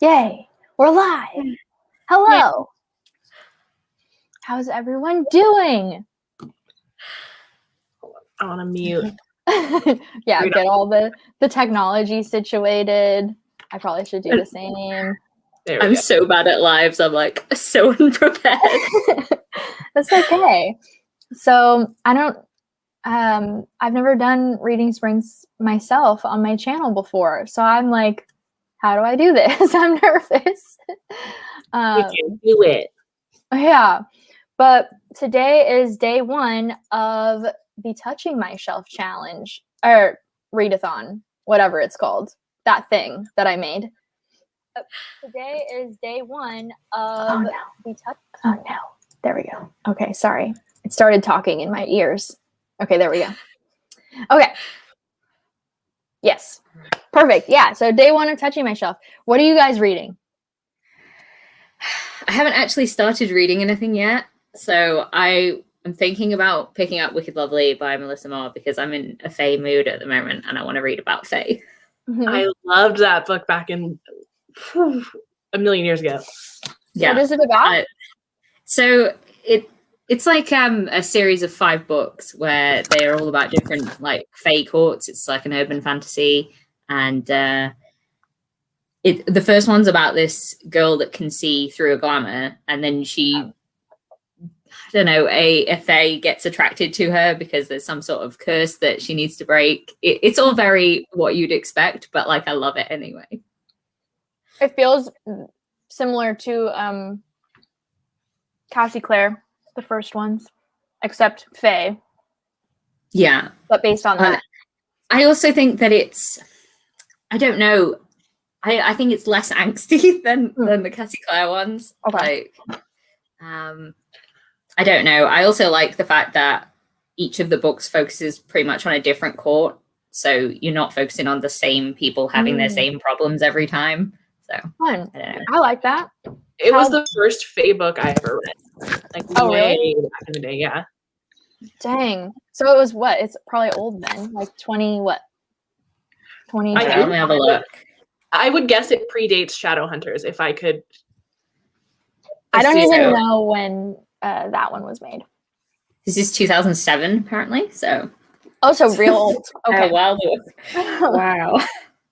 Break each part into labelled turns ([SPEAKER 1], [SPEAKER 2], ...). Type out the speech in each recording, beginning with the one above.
[SPEAKER 1] Yay! We're live! Hello! How's everyone doing?
[SPEAKER 2] I want to mute.
[SPEAKER 1] Yeah, get all the technology situated. I probably should do the same.
[SPEAKER 3] I'm so bad at lives. I'm like so unprepared.
[SPEAKER 1] That's okay. So I've never done reading sprints myself on my channel before. So I'm like, how do I do this? I'm nervous.
[SPEAKER 2] You can do it.
[SPEAKER 1] Yeah. But today is day one of the Touching My Shelf challenge or readathon, whatever it's called. That thing that I made. Today is day one of the touch. Oh no. There we go. Okay, sorry. It started talking in my ears. Okay, there we go. Okay. Yes. Perfect. Yeah. So day one of Touching My Shelf. What are you guys reading?
[SPEAKER 3] I haven't actually started reading anything yet. So I am thinking about picking up Wicked Lovely by Melissa Moore because I'm in a Fae mood at the moment and I want to read about Fae.
[SPEAKER 1] Mm-hmm.
[SPEAKER 2] I loved that book back in a million years ago.
[SPEAKER 3] Yeah.
[SPEAKER 1] What is it about?
[SPEAKER 3] So it's like a series of 5 books where they are all about different like Fae courts. It's like an urban fantasy, and the first one's about this girl that can see through a glamour, and then she, I don't know, a Fae gets attracted to her because there's some sort of curse that she needs to break. It's all very what you'd expect, but like I love it anyway.
[SPEAKER 1] It feels similar to Cassie Clare, the first ones, except Fae.
[SPEAKER 3] Yeah.
[SPEAKER 1] But based on that.
[SPEAKER 3] I also think that it's, I don't know, I think it's less angsty than the Cassie Clare ones.
[SPEAKER 1] Okay.
[SPEAKER 3] Like, I don't know. I also like the fact that each of the books focuses pretty much on a different court. So you're not focusing on the same people having their same problems every time. So
[SPEAKER 1] Fun.
[SPEAKER 3] I don't know.
[SPEAKER 1] I like that.
[SPEAKER 2] It was the first Fae book I ever read. Like way back in the day, yeah.
[SPEAKER 1] Dang. So it was what? It's probably old then. Like 20 what? 20.
[SPEAKER 3] Let me have a look.
[SPEAKER 2] I would guess it predates Shadowhunters if I could.
[SPEAKER 1] I don't even know when that one was made.
[SPEAKER 3] This is 2007 apparently. So
[SPEAKER 1] real old. Okay.
[SPEAKER 3] Oh, wow. Wow.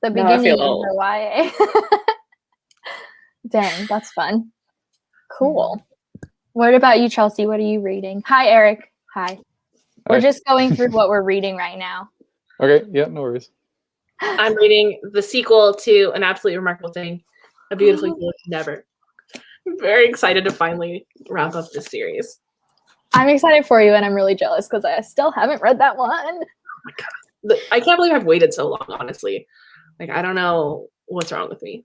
[SPEAKER 1] The beginning of the YA. Dang, that's fun. Cool. What about you, Chelsea? What are you reading? Hi, Eric. Hi. We're just going through what we're reading right now.
[SPEAKER 4] Okay. Yeah, no worries.
[SPEAKER 2] I'm reading the sequel to An Absolutely Remarkable Thing, A Beautifully Foolish Never. I'm very excited to finally wrap up this series.
[SPEAKER 1] I'm excited for you, and I'm really jealous because I still haven't read that one.
[SPEAKER 2] Oh my God. I can't believe I've waited so long, honestly. Like, I don't know what's wrong with me.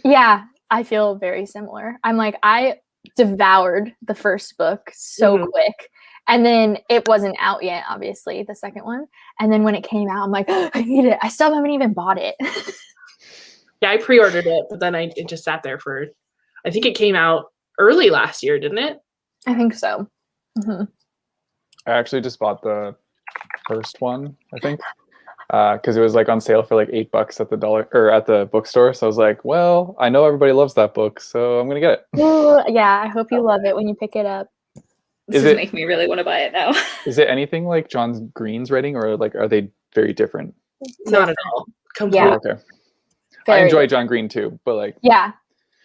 [SPEAKER 1] Yeah, I feel very similar. I'm like, I devoured the first book so quick. And then it wasn't out yet, obviously, the second one. And then when it came out, I'm like, I need it. I still haven't even bought it.
[SPEAKER 2] Yeah, I pre-ordered it, but then it just sat there for, I think it came out early last year, didn't it?
[SPEAKER 1] I think so. Mm-hmm.
[SPEAKER 4] I actually just bought the first one, I think, because it was like on sale for like $8 at the bookstore. So I was like, well, I know everybody loves that book, so I'm gonna get it.
[SPEAKER 1] Ooh, yeah, I hope you love it when you pick it up.
[SPEAKER 3] This is making me really want to buy it now.
[SPEAKER 4] Is it anything like John Green's writing, or like are they very different?
[SPEAKER 2] Not at all. Completely.
[SPEAKER 1] Yeah.
[SPEAKER 4] Okay.
[SPEAKER 1] Very
[SPEAKER 4] I enjoy John Green too, but like.
[SPEAKER 1] Yeah,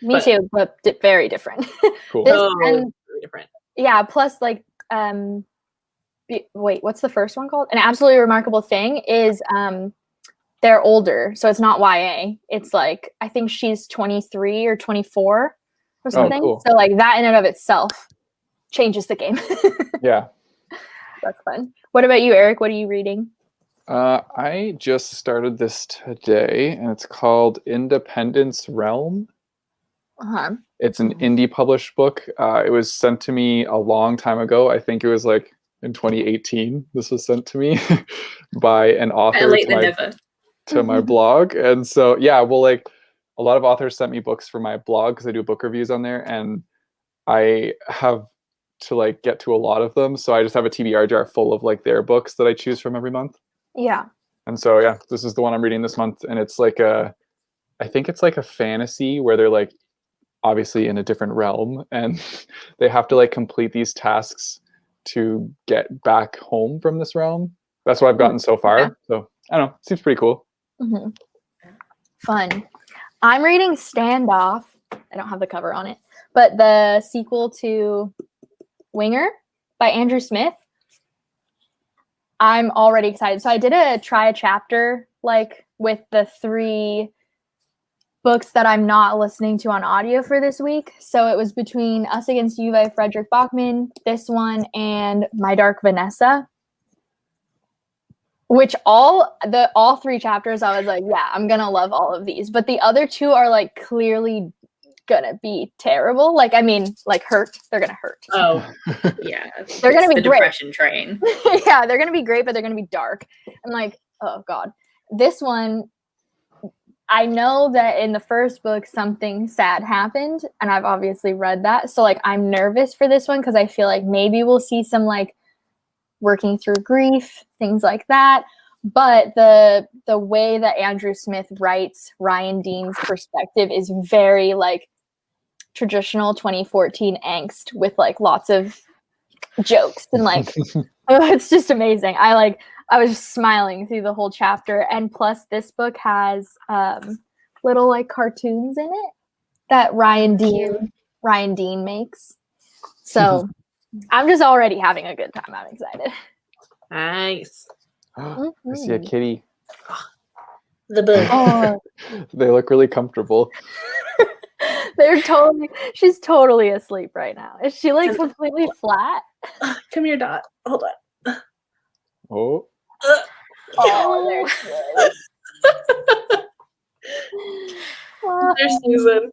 [SPEAKER 1] me too, but very different.
[SPEAKER 4] Cool.
[SPEAKER 2] Very different.
[SPEAKER 1] Yeah, plus like, wait, what's the first one called? An Absolutely Remarkable Thing is they're older, so it's not YA. It's like, I think she's 23 or 24 or something.
[SPEAKER 4] Oh, cool.
[SPEAKER 1] So like that in and of itself changes the game.
[SPEAKER 4] Yeah.
[SPEAKER 1] That's fun. What about you, Eric? What are you reading?
[SPEAKER 4] I just started this today, and it's called Independence Realm.
[SPEAKER 1] Uh-huh.
[SPEAKER 4] It's an indie published book. It was sent to me a long time ago. I think it was like in 2018. This was sent to me by an author to my blog. And so, yeah, well, like a lot of authors sent me books for my blog because I do book reviews on there, and I have to like get to a lot of them. So I just have a TBR jar full of like their books that I choose from every month.
[SPEAKER 1] Yeah.
[SPEAKER 4] And so, yeah, this is the one I'm reading this month. And it's like I think it's like a fantasy where they're like obviously in a different realm and they have to like complete these tasks to get back home from this realm. That's what I've gotten so far.
[SPEAKER 3] Yeah.
[SPEAKER 4] So I don't know. Seems pretty cool.
[SPEAKER 1] Mm-hmm. Fun. I'm reading Standoff. I don't have the cover on it, but the sequel to Winger by Andrew Smith. I'm already excited. So I did try a chapter like with the 3 books that I'm not listening to on audio for this week. So it was between Us Against You by Frederick Bachman, this one, and My Dark Vanessa. Which all 3 chapters, I was like, yeah, I'm gonna love all of these. But the other 2 are like clearly gonna be terrible. Like, I mean, like hurt. They're gonna hurt.
[SPEAKER 2] Oh,
[SPEAKER 3] Yeah.
[SPEAKER 1] They're gonna be
[SPEAKER 3] the
[SPEAKER 1] great.
[SPEAKER 3] depression train.
[SPEAKER 1] Yeah, they're gonna be great, but they're gonna be dark. I'm like, oh god. This one, I know that in the first book something sad happened, and I've obviously read that. So like I'm nervous for this one because I feel like maybe we'll see some like working through grief, things like that. But the way that Andrew Smith writes Ryan Dean's perspective is very like traditional 2014 angst with like lots of jokes and like it's just amazing. I was just smiling through the whole chapter, and plus this book has little like cartoons in it that Ryan Dean makes. So I'm just already having a good time. I'm excited.
[SPEAKER 2] nice.
[SPEAKER 4] I see a kitty.
[SPEAKER 2] The book.
[SPEAKER 1] Oh,
[SPEAKER 4] They look really comfortable.
[SPEAKER 1] she's totally asleep right now. Is she like completely flat?
[SPEAKER 2] Come here, Dot. Hold on.
[SPEAKER 4] Oh.
[SPEAKER 1] Oh, there she is.
[SPEAKER 2] There's Susan.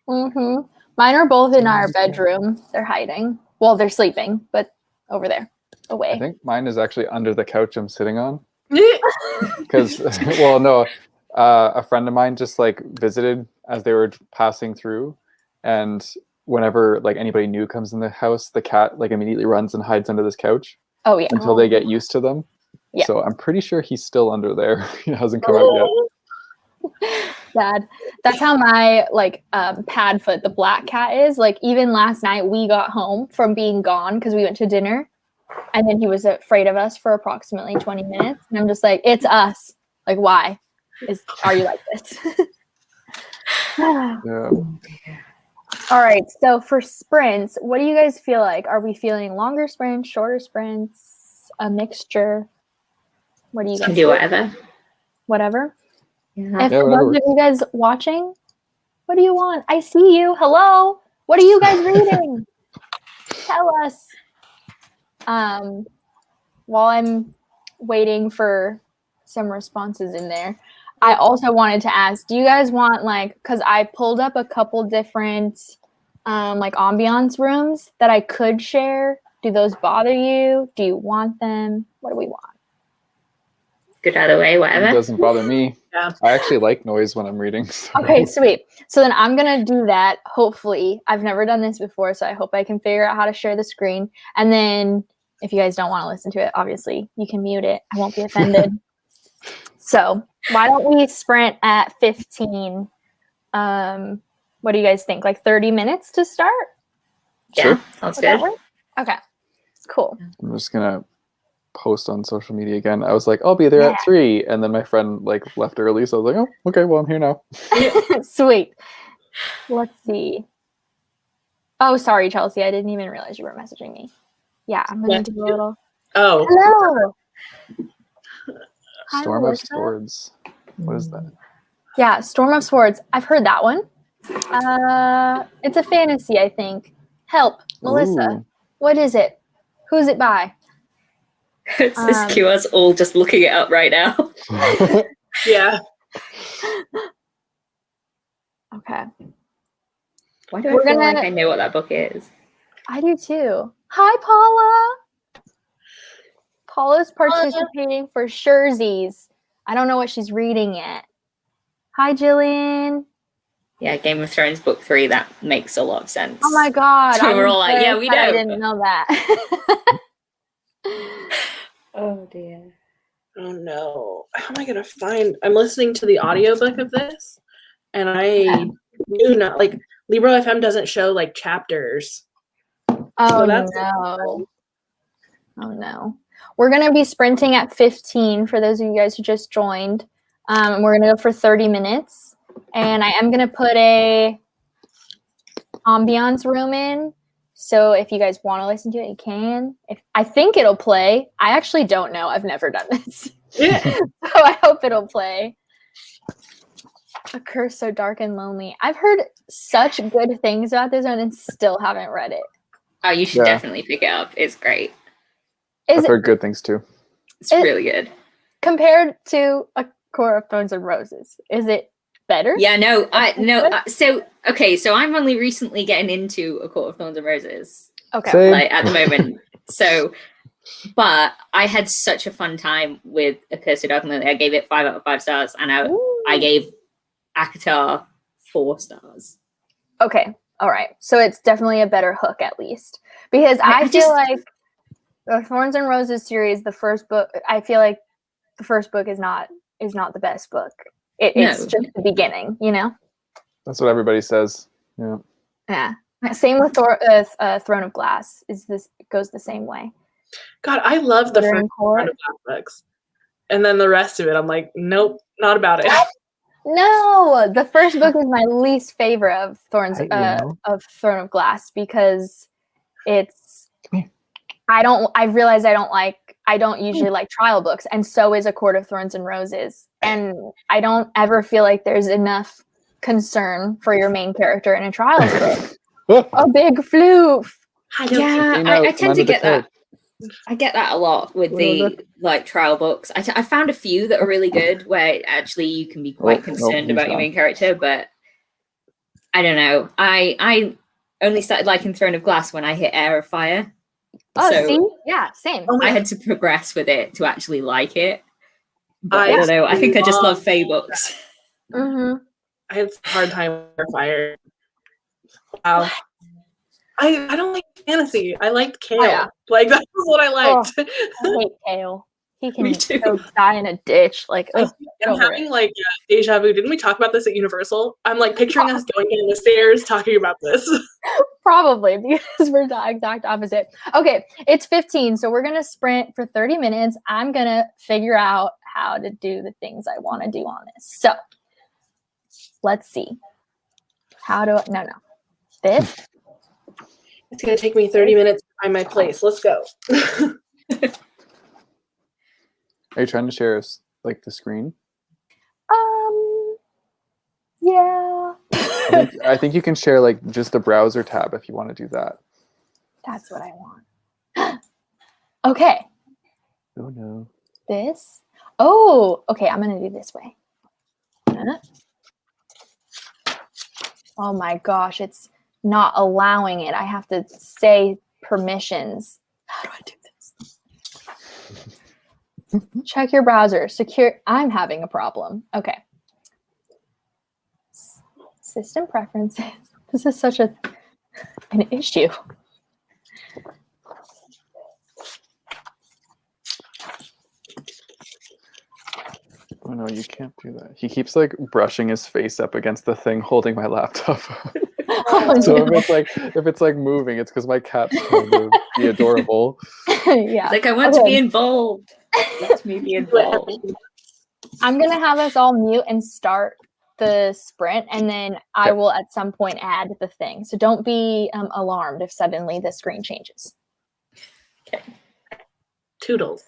[SPEAKER 1] Mm-hmm. Mine are both in our bedroom. They're hiding. Well, they're sleeping, but over there, away.
[SPEAKER 4] I think mine is actually under the couch I'm sitting on. Because, well, no, a friend of mine just like visited as they were passing through, and whenever like anybody new comes in the house, the cat like immediately runs and hides under this couch.
[SPEAKER 1] Oh yeah.
[SPEAKER 4] Until they get used to them.
[SPEAKER 1] Yeah.
[SPEAKER 4] So I'm pretty sure he's still under there. He hasn't come out yet.
[SPEAKER 1] Sad. That's how my like Padfoot, the black cat, is. Like even last night we got home from being gone because we went to dinner, and then he was afraid of us for approximately 20 minutes, and I'm just like, it's us. Like, why are you like this?
[SPEAKER 4] Yeah.
[SPEAKER 1] All right, so for sprints, what do you guys feel like? Are we feeling longer sprints, shorter sprints, a mixture? What do you guys
[SPEAKER 3] can do whatever.
[SPEAKER 1] Whatever.
[SPEAKER 3] Yeah.
[SPEAKER 1] If for those of you guys watching, what do you want? I see you. Hello. What are you guys reading? Tell us. While I'm waiting for some responses in there, I also wanted to ask, do you guys want like, because I pulled up a couple different like ambiance rooms that I could share. Do those bother you? Do you want them? What do we want?
[SPEAKER 3] Good either way, whatever.
[SPEAKER 4] It doesn't bother me.
[SPEAKER 2] Yeah.
[SPEAKER 4] I actually like noise when I'm reading. So.
[SPEAKER 1] Okay, sweet. So then I'm going to do that. Hopefully. I've never done this before, so I hope I can figure out how to share the screen. And then if you guys don't want to listen to it, obviously you can mute it. I won't be offended. So why don't we sprint at 15? What do you guys think? Like 30 minutes to start?
[SPEAKER 3] Yeah,
[SPEAKER 4] Sure.
[SPEAKER 3] sounds
[SPEAKER 1] Would that
[SPEAKER 3] good.
[SPEAKER 1] work? Okay, cool.
[SPEAKER 4] I'm just going to post on social media again. I was like, I'll be there at 3. And then my friend like left early. So I was like, oh, okay, well, I'm here now.
[SPEAKER 1] Sweet. Let's see. Oh, sorry, Chelsea. I didn't even realize you were messaging me. Yeah, I'm going to do a little.
[SPEAKER 2] Oh.
[SPEAKER 1] Hello. Hi,
[SPEAKER 4] Storm of
[SPEAKER 1] Melissa.
[SPEAKER 4] Swords. What is that?
[SPEAKER 1] Yeah, Storm of Swords. I've heard that one. It's a fantasy, I think. Help, Melissa.
[SPEAKER 4] Ooh.
[SPEAKER 1] What is it? Who's it by?
[SPEAKER 3] It's this cue us all just looking it up right now.
[SPEAKER 2] Yeah.
[SPEAKER 1] Okay.
[SPEAKER 3] Why do I
[SPEAKER 1] We're
[SPEAKER 3] feel
[SPEAKER 1] gonna-
[SPEAKER 3] like I know what that book is?
[SPEAKER 1] I do too. Hi, Paula. Paula's participating for Sherzies. I don't know what she's reading yet. Hi, Jillian.
[SPEAKER 3] Yeah, Game of Thrones book 3. That makes a lot of sense.
[SPEAKER 1] Oh my God.
[SPEAKER 3] So we're all like,
[SPEAKER 1] very
[SPEAKER 3] yeah, we
[SPEAKER 1] upset I
[SPEAKER 3] know.
[SPEAKER 1] didn't know that.
[SPEAKER 3] Oh dear.
[SPEAKER 2] Oh no. How am I gonna find? I'm listening to the audiobook of this, and I do not like Libro FM doesn't show like chapters.
[SPEAKER 1] Oh no. Oh no. We're going to be sprinting at 15 for those of you guys who just joined. We're going to go for 30 minutes. And I am going to put a ambiance room in. So if you guys want to listen to it, you can. I think it'll play. I actually don't know. I've never done this.
[SPEAKER 2] Yeah.
[SPEAKER 1] So I hope it'll play. A Curse So Dark and Lonely. I've heard such good things about this one and still haven't read it.
[SPEAKER 3] Oh, you should definitely pick it up. It's great.
[SPEAKER 4] I've heard good things too.
[SPEAKER 3] It's really good.
[SPEAKER 1] Compared to A Court of Thorns and Roses, is it better?
[SPEAKER 3] Yeah, so I'm only recently getting into A Court of Thorns and Roses.
[SPEAKER 1] Okay.
[SPEAKER 4] Same.
[SPEAKER 3] Like at the moment. But I had such a fun time with A Curse So Dark and Lonely. I gave it 5 out of 5 stars, and I gave ACOTAR 4 stars.
[SPEAKER 1] Okay. All right. So it's definitely a better hook, at least, because I feel like the Thorns and Roses series, the first book, I feel like the first book is not the best book. It's just the beginning, you know?
[SPEAKER 4] That's what everybody says. Yeah.
[SPEAKER 1] Yeah. Same with Throne of Glass. Goes the same way.
[SPEAKER 2] God, I love the first Throne of Glass books. And then the rest of it, I'm like, nope, not about it.
[SPEAKER 1] No, the first book is my least favorite of Throne of Glass because I realize I don't usually like trial books, and so is A Court of Thorns and Roses. And I don't ever feel like there's enough concern for your main character in a trials book. A big floof.
[SPEAKER 3] I tend to get that. I get that a lot with the trial books. I found a few that are really good where actually you can be quite concerned about your main character, but I don't know. I only started liking Throne of Glass when I hit Air of Fire.
[SPEAKER 1] Oh, so, see? Yeah, same.
[SPEAKER 3] I had to progress with it to actually like it. But I don't know. I think I just love Fae books.
[SPEAKER 1] Mm-hmm.
[SPEAKER 2] I had a hard time with Air of Fire. Wow. I don't like fantasy. I liked Kale. Oh, yeah. Like, that's what I liked.
[SPEAKER 1] Oh, I hate Kale. He can go die in a ditch. Like,
[SPEAKER 2] I'm having like deja vu. Didn't we talk about this at Universal? I'm like picturing us going down the stairs talking about this.
[SPEAKER 1] Probably, because we're the exact opposite. Okay, it's 15, so we're gonna sprint for 30 minutes. I'm gonna figure out how to do the things I want to do on this. So let's see. This.
[SPEAKER 2] It's gonna take me 30 minutes to find my place. Let's go.
[SPEAKER 4] Are you trying to share like the screen?
[SPEAKER 1] Yeah.
[SPEAKER 4] I think you can share like just the browser tab if you want to do that.
[SPEAKER 1] That's what I want. Okay.
[SPEAKER 4] Oh no.
[SPEAKER 1] This. Oh, okay. I'm gonna do this way. Oh my gosh, it's not allowing it. I have to say permissions. How do I do this? Check your browser. Secure. I'm having a problem. Okay. System preferences. This is such an issue.
[SPEAKER 4] Oh no, you can't do that. He keeps like brushing his face up against the thing holding my laptop. So
[SPEAKER 1] no.
[SPEAKER 4] if it's like moving, it's because my cat's trying to be adorable.
[SPEAKER 1] Yeah.
[SPEAKER 3] It's like I want to be involved. Let me be involved.
[SPEAKER 1] I'm gonna have us all mute and start the sprint, and then I will at some point add the thing. So don't be alarmed if suddenly the screen changes.
[SPEAKER 2] Okay. Toodles.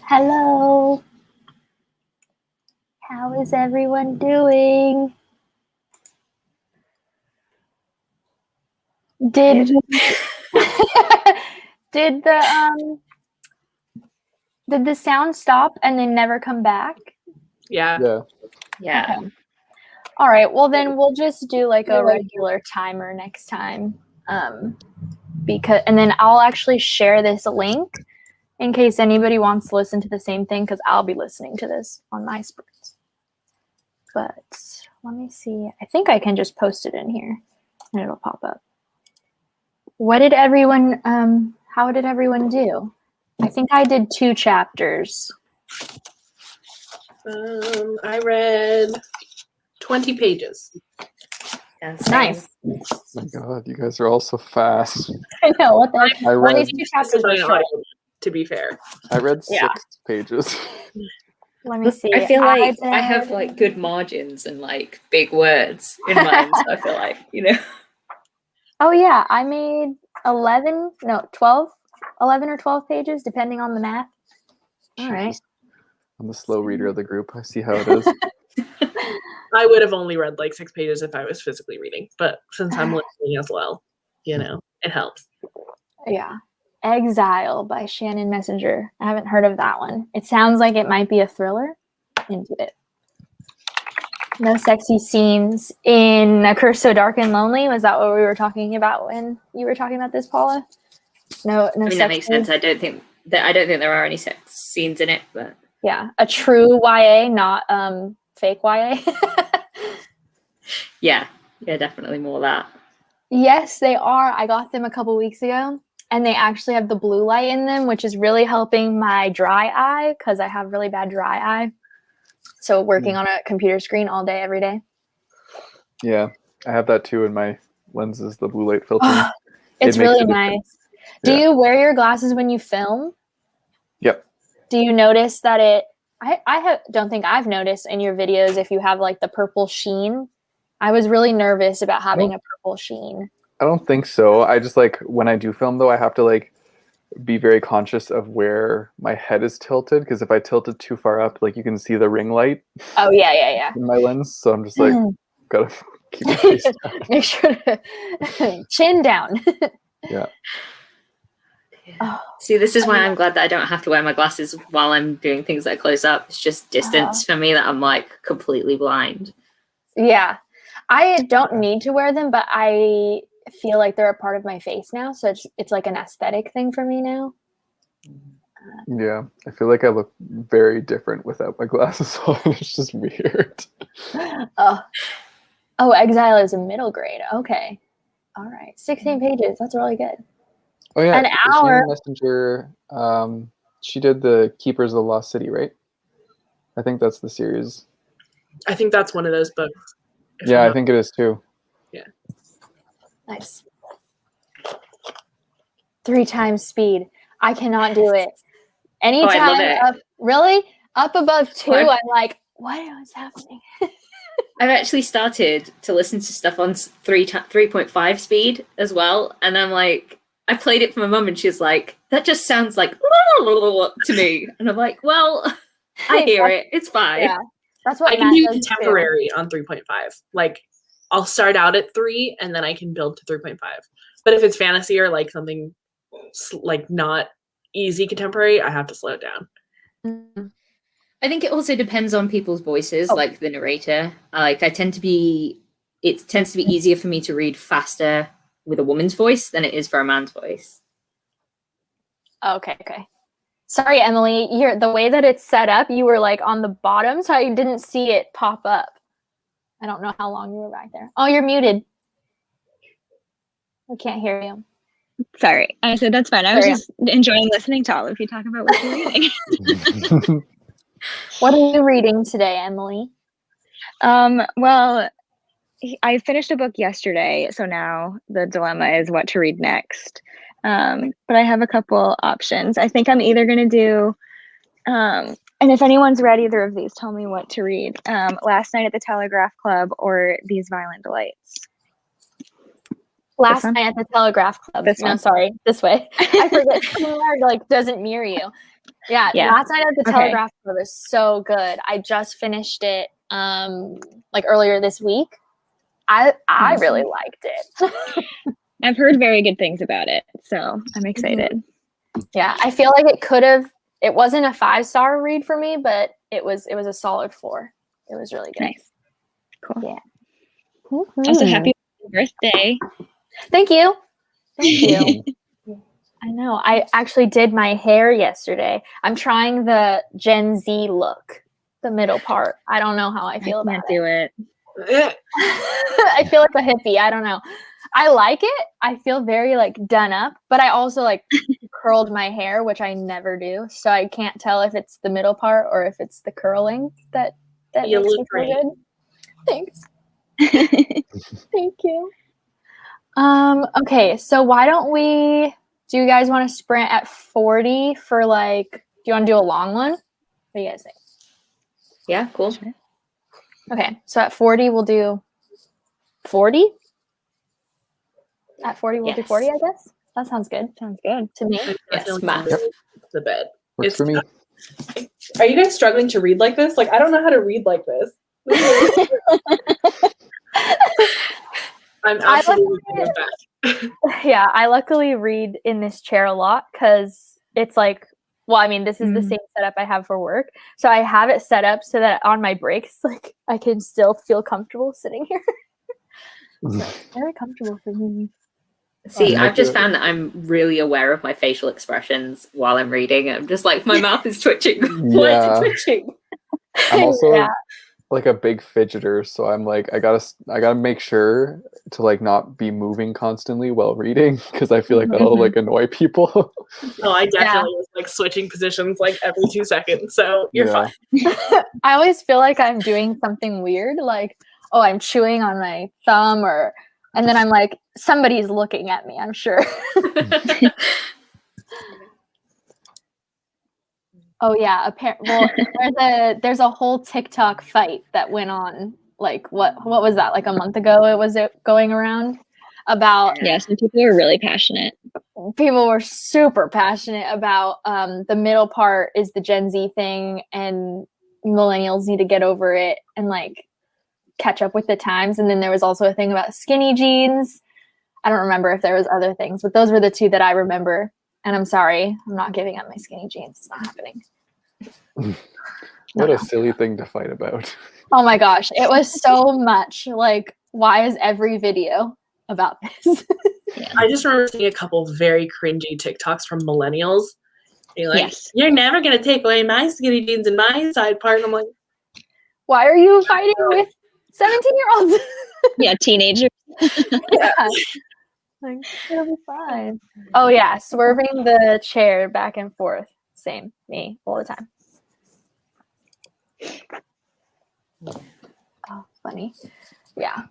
[SPEAKER 1] Hello. How is everyone doing? Did did the sound stop and then never come back?
[SPEAKER 2] Yeah.
[SPEAKER 3] Yeah.
[SPEAKER 1] Okay. All right. Well, then we'll just do like a regular timer next time. And then I'll actually share this link in case anybody wants to listen to the same thing, because I'll be listening to this on my spurts. But let me see. I think I can just post it in here and it'll pop up. How did everyone do? I think I did 2 chapters.
[SPEAKER 2] I read 20 pages.
[SPEAKER 3] That's
[SPEAKER 1] Nice.
[SPEAKER 4] Oh my god, you guys are all so fast.
[SPEAKER 1] I know. What the heck?
[SPEAKER 4] I read,
[SPEAKER 1] These 2 chapters are short.
[SPEAKER 2] To be fair.
[SPEAKER 4] I read 6 pages.
[SPEAKER 1] Let me see.
[SPEAKER 3] I feel like I have like good margins and like big words in mine, so I feel like, you know.
[SPEAKER 1] Oh yeah, I made 11 or 12 pages, depending on the math. All right.
[SPEAKER 4] I'm the slow reader of the group. I see how it is.
[SPEAKER 2] I would have only read like 6 pages if I was physically reading, but since I'm listening as well, you know, it helps.
[SPEAKER 1] Yeah. Exile by Shannon Messenger. I haven't heard of that one. It sounds like it might be a thriller. Into it. No sexy scenes in A Curse So Dark and Lonely. Was that what we were talking about when you were talking about this, Paula? No.
[SPEAKER 3] I mean, that makes sense. I don't think there are any sex scenes in it, but
[SPEAKER 1] yeah, a true YA, not fake YA.
[SPEAKER 3] yeah, definitely more that.
[SPEAKER 1] Yes, they are. I got them a couple weeks ago, and they actually have the blue light in them, which is really helping my dry eye because I have really bad dry eye. So working on a computer screen all day, every day. Yeah,
[SPEAKER 4] I have that too in my lenses, the blue light filter.
[SPEAKER 1] It's really nice. Do you wear your glasses when you film?
[SPEAKER 4] Yep.
[SPEAKER 1] Do you notice that don't think I've noticed in your videos if you have like the purple sheen. I was really nervous about having a purple sheen.
[SPEAKER 4] I don't think so. I just like when I do film though, I have to like be very conscious of where my head is tilted, because if I tilt it too far up, like you can see the ring light.
[SPEAKER 1] Oh yeah.
[SPEAKER 4] In my lens, so I'm just like gotta keep my face down.
[SPEAKER 1] Make sure to chin down.
[SPEAKER 4] Yeah.
[SPEAKER 3] Oh, see, this is why I'm glad that I don't have to wear my glasses while I'm doing things like close up. It's just distance for me that I'm like completely blind.
[SPEAKER 1] Yeah. I don't need to wear them, but I feel like they're a part of my face now, so it's like an aesthetic thing for me now.
[SPEAKER 4] Yeah, I feel like I look very different without my glasses on. It's just weird.
[SPEAKER 1] Exile is a middle grade. Okay. All right. 16 pages. That's really good.
[SPEAKER 4] Oh yeah,
[SPEAKER 1] an hour.
[SPEAKER 4] Messenger. She did the Keepers of the Lost City, right? I think that's the series.
[SPEAKER 2] I think that's one of those books.
[SPEAKER 4] Yeah, I think it is too.
[SPEAKER 2] Yeah.
[SPEAKER 1] Nice. 3 times speed. I cannot do it. Anytime up above 2, I'm like, what is happening?
[SPEAKER 3] I've actually started to listen to stuff on 3.5 speed as well, and I'm like, I played it for my mum, and she's like, that just sounds like to me, and I'm like, well, I hear it. It's fine.
[SPEAKER 1] Yeah, that's what
[SPEAKER 2] I can do contemporary on 3.5. Like, I'll start out at 3, and then I can build to 3.5. But if it's fantasy or like something like not easy contemporary, I have to slow it down.
[SPEAKER 1] Mm-hmm.
[SPEAKER 3] I think it also depends on people's voices, like the narrator. It tends to be easier for me to read faster with a woman's voice than it is for a man's voice.
[SPEAKER 1] Okay. Sorry, Emily. The way that it's set up, you were like on the bottom, so I didn't see it pop up. I don't know how long you were back there. Oh, you're muted. I can't hear you.
[SPEAKER 5] Sorry. I said that's fine. I was just enjoying listening to all of you talk about what you're reading.
[SPEAKER 1] What are you reading today, Emily?
[SPEAKER 5] Well, I finished a book yesterday, so now the dilemma is what to read next. But I have a couple options. I think I'm either going to do, and if anyone's read either of these, tell me what to read. Last Night at the Telegraph Club or These Violent Delights.
[SPEAKER 1] Last Night at the Telegraph Club. This way. I forget. Like doesn't mirror you. Yeah,
[SPEAKER 5] Yeah.
[SPEAKER 1] last night at the
[SPEAKER 5] Okay.
[SPEAKER 1] Telegraph Club was so good. I just finished it like earlier this week. I really liked it.
[SPEAKER 5] I've heard very good things about it, so I'm excited.
[SPEAKER 1] Yeah, I feel like it wasn't a 5-star read for me, but it was a solid 4. It was really good.
[SPEAKER 5] Nice. Cool.
[SPEAKER 1] Yeah.
[SPEAKER 5] Also, happy birthday.
[SPEAKER 1] Thank you. Thank you. I know. I actually did my hair yesterday. I'm trying the Gen Z look, the middle part. I don't know how I feel about
[SPEAKER 5] can't do it.
[SPEAKER 1] I feel like a hippie. I don't know. I like it. I feel very like done up, but I also like curled my hair, which I never do. So I can't tell if it's the middle part or if it's the curling that
[SPEAKER 2] You
[SPEAKER 1] makes me
[SPEAKER 2] look
[SPEAKER 1] feel
[SPEAKER 2] great.
[SPEAKER 1] good. Thanks. Thank you. Okay, so why don't do you guys want to sprint at 40 for like, do you want to do a long one? What do you guys think?
[SPEAKER 3] Yeah, cool.
[SPEAKER 1] Okay, so at 40, we'll do 40? At 40, we'll do 40, I guess? That sounds good.
[SPEAKER 5] Sounds good.
[SPEAKER 1] To me.
[SPEAKER 3] Yes,
[SPEAKER 2] Matt.
[SPEAKER 3] Matt.
[SPEAKER 2] The bed.
[SPEAKER 4] Works for me.
[SPEAKER 2] Are you guys struggling to read like this? Like, I don't know how to read like this. I'm absolutely back.
[SPEAKER 1] Yeah, I luckily read in this chair a lot because it's like, well, I mean, this is the same setup I have for work. So I have it set up so that on my breaks, like I can still feel comfortable sitting here. So, very comfortable for me.
[SPEAKER 3] See, I've just found that I'm really aware of my facial expressions while I'm reading. I'm just like, my mouth is twitching. Why is it twitching?
[SPEAKER 4] I'm also like a big fidgeter, so I'm like, I gotta make sure to like not be moving constantly while reading because I feel like that'll like annoy people.
[SPEAKER 2] No, I definitely was like switching positions like every 2 seconds, so you're fine.
[SPEAKER 1] I always feel like I'm doing something weird, like, oh, I'm chewing on my thumb, and then I'm like, somebody's looking at me, I'm sure. Oh yeah, well, there's a whole TikTok fight that went on. Like what was that? Like a month ago, it was going around about.
[SPEAKER 5] Yeah, some people are really passionate.
[SPEAKER 1] People were super passionate about the middle part is the Gen Z thing, and millennials need to get over it and like catch up with the times. And then there was also a thing about skinny jeans. I don't remember if there was other things, but those were the two that I remember. And I'm sorry, I'm not giving up my skinny jeans. It's not happening.
[SPEAKER 4] What a silly thing to fight about.
[SPEAKER 1] Oh my gosh, it was so much. Like, why is every video about this?
[SPEAKER 2] I just remember seeing a couple of very cringy TikToks from millennials. You're like, you're never going to take away my skinny jeans and my side part. And I'm like,
[SPEAKER 1] why are you fighting with 17-year-olds?
[SPEAKER 5] Yeah, teenagers.
[SPEAKER 1] Yeah. Like, it'll be fine. Oh yeah, swerving the chair back and forth. Same, me, all the time. Oh, funny. Yeah.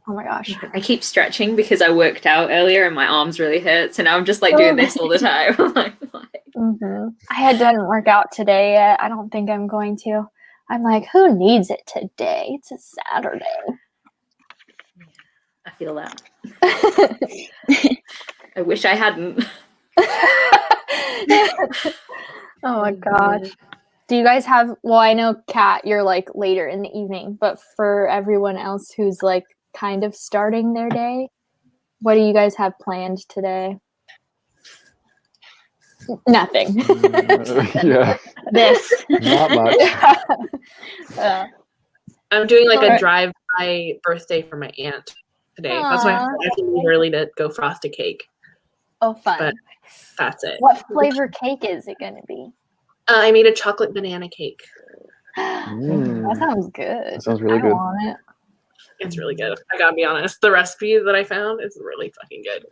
[SPEAKER 1] Oh my gosh.
[SPEAKER 3] I keep stretching because I worked out earlier and my arms really hurt. So now I'm just like doing this all the time. I'm like, why?
[SPEAKER 1] I didn't work out today yet. I don't think I'm going to. I'm like, who needs it today? It's a Saturday.
[SPEAKER 3] I feel that. I wish I hadn't.
[SPEAKER 1] Oh my gosh. Do you guys have, well, I know Kat, you're like later in the evening, but for everyone else who's like kind of starting their day, what do you guys have planned today? Nothing.
[SPEAKER 4] Yeah.
[SPEAKER 5] This.
[SPEAKER 4] Not much.
[SPEAKER 2] I'm doing like a drive-by birthday for my aunt today.
[SPEAKER 1] Aww.
[SPEAKER 2] That's why I have to leave early to go frost a cake.
[SPEAKER 1] Oh, fun.
[SPEAKER 2] But that's it.
[SPEAKER 1] What flavor cake is it going to be?
[SPEAKER 2] I made a chocolate banana cake.
[SPEAKER 1] That sounds good.
[SPEAKER 4] That sounds really
[SPEAKER 1] I
[SPEAKER 4] good.
[SPEAKER 1] want it.
[SPEAKER 2] It's really good. I gotta be honest. The recipe that I found is really fucking good.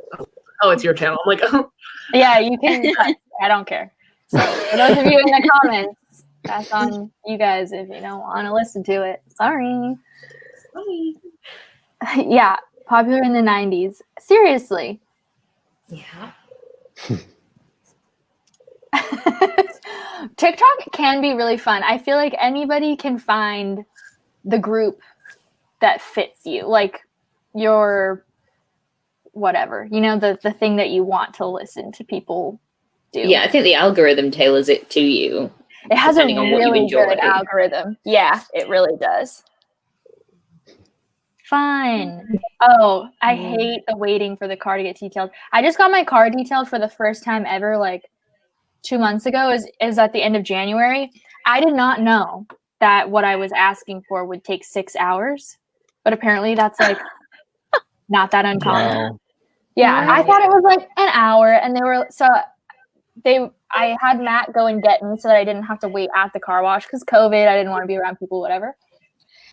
[SPEAKER 2] Oh, it's your channel. I'm like, oh.
[SPEAKER 1] Yeah, you can. I don't care. So for those of you in the comments, that's on you guys if you don't want to listen to it. Sorry. Yeah, popular in the 90s. Seriously.
[SPEAKER 3] Yeah.
[SPEAKER 1] TikTok can be really fun. I feel like anybody can find the group that fits you, like your whatever, you know, the thing that you want to listen to people do.
[SPEAKER 3] Yeah, I think the algorithm tailors it to you.
[SPEAKER 1] It has a
[SPEAKER 3] depending on what you
[SPEAKER 1] really
[SPEAKER 3] enjoy.
[SPEAKER 1] good algorithm. Yeah, it really does. Fun. Oh, I hate the waiting for the car to get detailed. I just got my car detailed for the first time ever, like 2 months ago. Is at the end of January. I did not know that what I was asking for would take 6 hours, but apparently that's like not that uncommon.
[SPEAKER 4] Wow.
[SPEAKER 1] Yeah, I
[SPEAKER 5] What?
[SPEAKER 1] thought it was like an hour, and I had Matt go and get me so that I didn't have to wait at the car wash because COVID. I didn't want to be around people, whatever.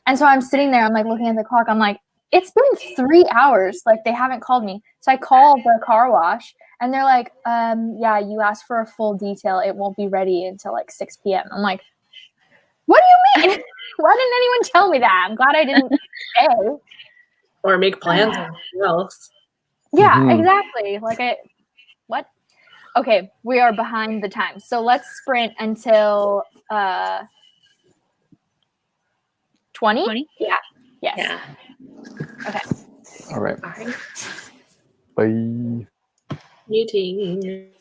[SPEAKER 1] And so I'm sitting there, I'm like looking at the clock. I'm like, it's been 3 hours. Like they haven't called me. So I called the car wash and they're like, yeah, you asked for a full detail. It won't be ready until like 6 p.m. I'm like, what do you mean? Why didn't anyone tell me that? I'm glad I didn't say.
[SPEAKER 2] Or make plans with someone else.
[SPEAKER 1] Yeah,
[SPEAKER 4] Mhm.
[SPEAKER 1] exactly. What? Okay, we are behind the time. So let's sprint until 20?
[SPEAKER 5] 20?
[SPEAKER 1] Yeah. Yes.
[SPEAKER 3] Yeah.
[SPEAKER 1] Okay.
[SPEAKER 4] All right.
[SPEAKER 3] All right.
[SPEAKER 4] Bye.
[SPEAKER 2] Meeting.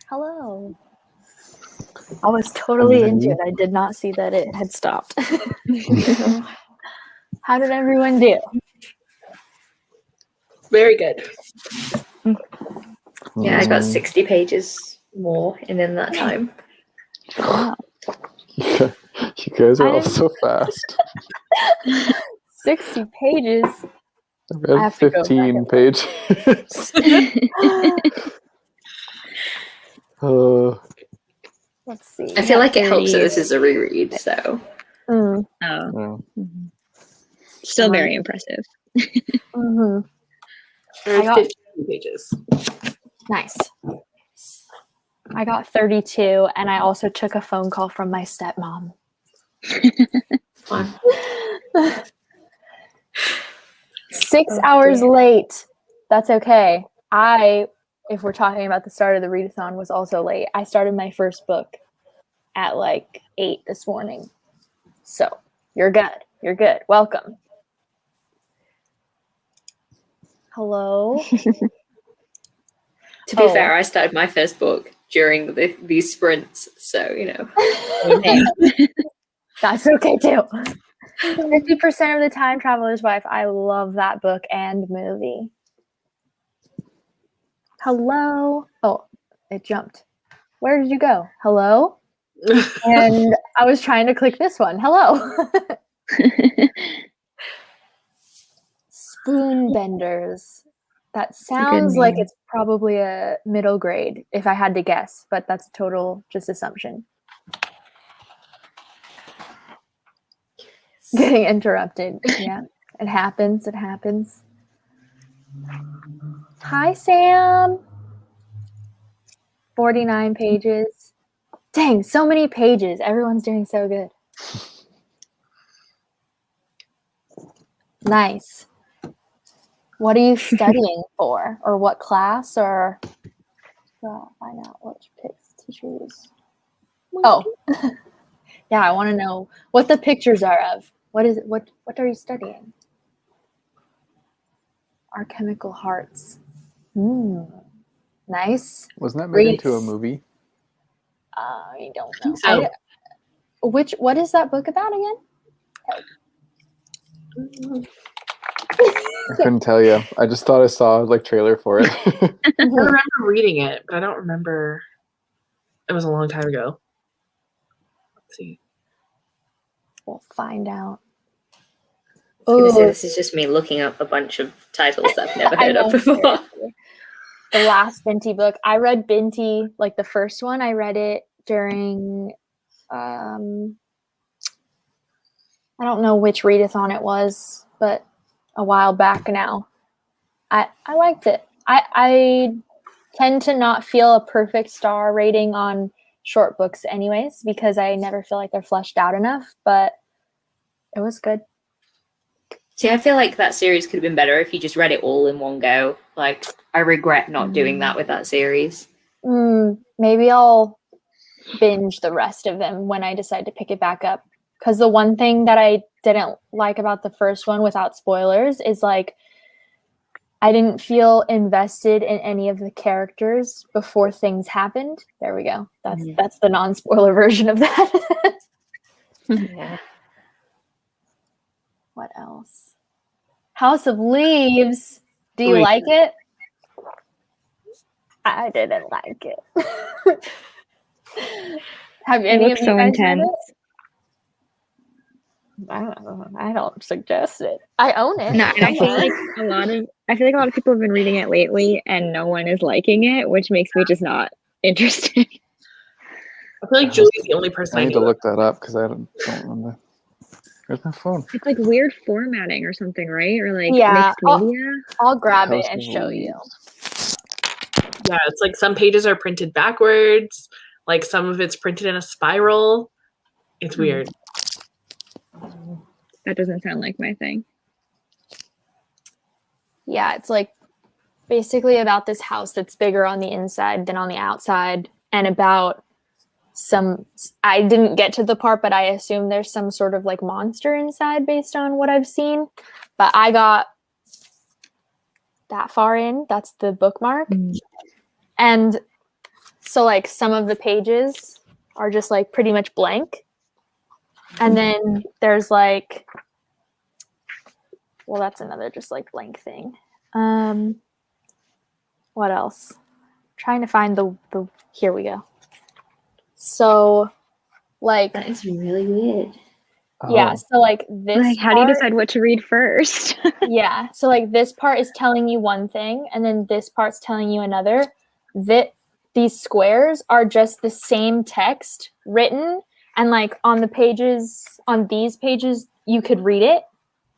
[SPEAKER 1] Hello. I was totally into it. I did not see that it had stopped. How did everyone do?
[SPEAKER 2] Very good.
[SPEAKER 3] Yeah, I got 60 pages more in that time.
[SPEAKER 5] Wow.
[SPEAKER 4] Yeah, you guys are all so fast.
[SPEAKER 1] 60 pages.
[SPEAKER 4] I
[SPEAKER 1] I
[SPEAKER 4] read
[SPEAKER 1] have to go back
[SPEAKER 4] 15
[SPEAKER 1] and
[SPEAKER 4] pages.
[SPEAKER 1] Let's see.
[SPEAKER 3] I feel like it helps that
[SPEAKER 5] 30.
[SPEAKER 3] this is a reread, so.
[SPEAKER 1] Mm,
[SPEAKER 5] Oh,
[SPEAKER 4] Yeah.
[SPEAKER 5] still very impressive.
[SPEAKER 1] mhm.
[SPEAKER 2] There's
[SPEAKER 1] I got-
[SPEAKER 2] 15 pages.
[SPEAKER 1] Nice. I got 32, and I also took a phone call from my stepmom.
[SPEAKER 3] Fun.
[SPEAKER 1] 6
[SPEAKER 3] Oh,
[SPEAKER 1] hours
[SPEAKER 3] dear.
[SPEAKER 1] late. That's okay. If we're talking about the start of the readathon, was also late. I started my first book at like 8 this morning. So you're good. You're good. Welcome. Hello.
[SPEAKER 3] To be fair, I started my first book during these sprints, so, you know.
[SPEAKER 1] That's okay too. 50% of the Time Traveler's Wife. I love that book and movie. Hello. Oh, it jumped. Where did you go? Hello? And I was trying to click this one. Hello. Spoonbenders. That sounds like
[SPEAKER 5] name.
[SPEAKER 1] it's probably a middle grade, if I had to guess, but that's total just assumption. Getting interrupted. Yeah, it happens. It happens. Hi, Sam. 49 pages. Dang, so many pages. Everyone's doing so good. Nice. What are you studying for? Or what class? Or find out which picks to choose. Oh. Yeah, I want to know what the pictures are of. What is it? What are you studying? Our Chemical Hearts. Nice.
[SPEAKER 4] Wasn't that made into a movie?
[SPEAKER 1] I don't know.
[SPEAKER 2] So.
[SPEAKER 1] What is that book about again?
[SPEAKER 4] I couldn't tell you. I just thought I saw like trailer for it.
[SPEAKER 2] I remember reading it, but I don't remember. It was a long time ago. Let's see.
[SPEAKER 1] We'll find out.
[SPEAKER 3] I was gonna say, this is just me looking up a bunch of titles that I've never heard of before.
[SPEAKER 1] The last Binti book. I read Binti, like the first one. I read it during, I don't know which readathon it was, but a while back now. I liked it. I tend to not feel a perfect star rating on short books anyways, because I never feel like they're fleshed out enough, but it was good.
[SPEAKER 3] See, I feel like that series could have been better if you just read it all in one go. Like, I regret not doing that with that series.
[SPEAKER 1] Maybe I'll binge the rest of them when I decide to pick it back up. Because the one thing that I didn't like about the first one, without spoilers, is like I didn't feel invested in any of the characters before things happened. There we go. That's the non-spoiler version of that.
[SPEAKER 3] Yeah.
[SPEAKER 1] What else? House of Leaves. Do you like it? I didn't like it. Have any of you
[SPEAKER 5] so
[SPEAKER 1] guys
[SPEAKER 5] intense.
[SPEAKER 1] read it? I don't suggest it. I own it.
[SPEAKER 5] No, and I feel like a lot of people have been reading it lately, and no one is liking it, which makes me just not interested.
[SPEAKER 2] I feel like Julie's the only person
[SPEAKER 4] I
[SPEAKER 2] I
[SPEAKER 4] need to
[SPEAKER 2] knew.
[SPEAKER 4] look that up because I don't remember. Where's my phone?
[SPEAKER 5] It's like weird formatting or something, right? Or like
[SPEAKER 1] Yeah,
[SPEAKER 5] mixed media.
[SPEAKER 1] I'll grab it
[SPEAKER 4] House
[SPEAKER 1] and
[SPEAKER 4] of
[SPEAKER 1] show you.
[SPEAKER 2] Yeah, it's like some pages are printed backwards. Like some of it's printed in a spiral. It's weird.
[SPEAKER 5] That doesn't sound like my thing.
[SPEAKER 1] Yeah, it's like basically about this house that's bigger on the inside than on the outside, and about I didn't get to the part, but I assume there's some sort of like monster inside based on what I've seen. But I got that far in. That's the bookmark. And so like some of the pages are just like pretty much blank. And then there's like, well, that's another just like blank thing. What else? Trying to find the here we go. So like
[SPEAKER 3] That is really weird.
[SPEAKER 1] Yeah, so like this
[SPEAKER 5] Like, how do you decide what to read first?
[SPEAKER 1] Yeah, so like this part is telling you one thing, and then this part's telling you another. These squares are just the same text written, and like on these pages, you could read it,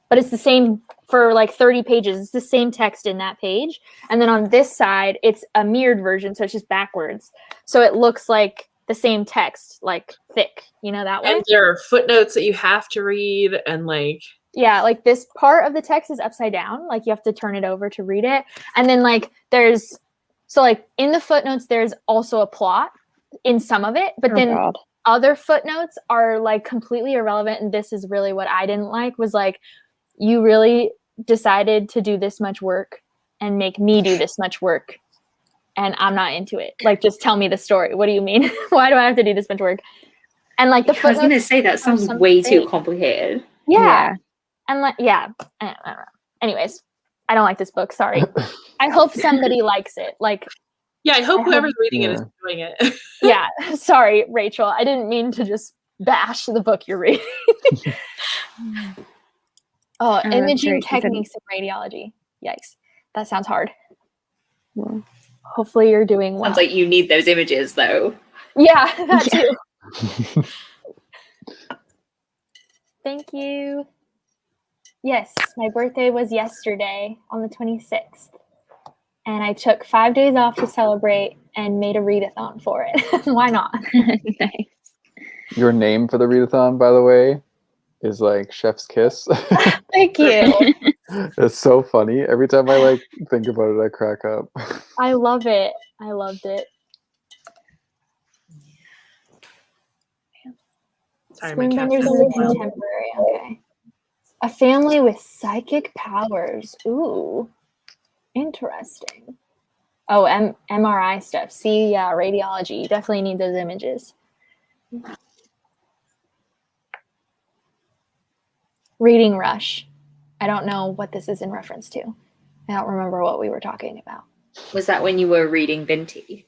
[SPEAKER 1] but it's the same for like 30 pages. It's the same text in that page. And then on this side, it's a mirrored version, so it's just backwards. So it looks like the same text, like thick, that way.
[SPEAKER 2] And there are footnotes that you have to read, and like
[SPEAKER 1] like this part of the text is upside down, like you have to turn it over to read it. And then like in the footnotes there's also a plot in some of it, but other footnotes are like completely irrelevant. And this is really what I didn't like, was like, you really decided to do this much work and make me do this much work, and I'm not into it. Like, just tell me the story. What do you mean? Why do I have to do this much work? And like
[SPEAKER 3] I was going to say, that sounds way too complicated.
[SPEAKER 1] Yeah. And like, I don't know. Anyways, I don't like this book. Sorry. I hope somebody likes it. Like,
[SPEAKER 2] yeah, I hope whoever's reading it is enjoying it.
[SPEAKER 1] Yeah. Sorry, Rachel. I didn't mean to just bash the book you're reading. Imaging techniques of radiology. Yikes. That sounds hard.
[SPEAKER 5] Well,
[SPEAKER 1] hopefully you're doing well.
[SPEAKER 3] Sounds like you need those images, though.
[SPEAKER 1] Yeah, that too. Thank you. Yes, my birthday was yesterday on the 26th. And I took 5 days off to celebrate and made a readathon for it. Why not?
[SPEAKER 5] Nice.
[SPEAKER 4] Your name for the readathon, by the way, is like Chef's Kiss.
[SPEAKER 1] Thank you.
[SPEAKER 4] It's so funny. Every time I like think about it, I crack up.
[SPEAKER 1] I love it. I loved it.
[SPEAKER 2] Sorry, my cat's
[SPEAKER 1] Screenbenders are contemporary. Okay. A family with psychic powers. Ooh, interesting. Oh, MRI stuff. See, yeah, radiology. You definitely need those images. Reading rush. I don't know what this is in reference to. I don't remember what we were talking about.
[SPEAKER 3] Was that when you were reading Vinti?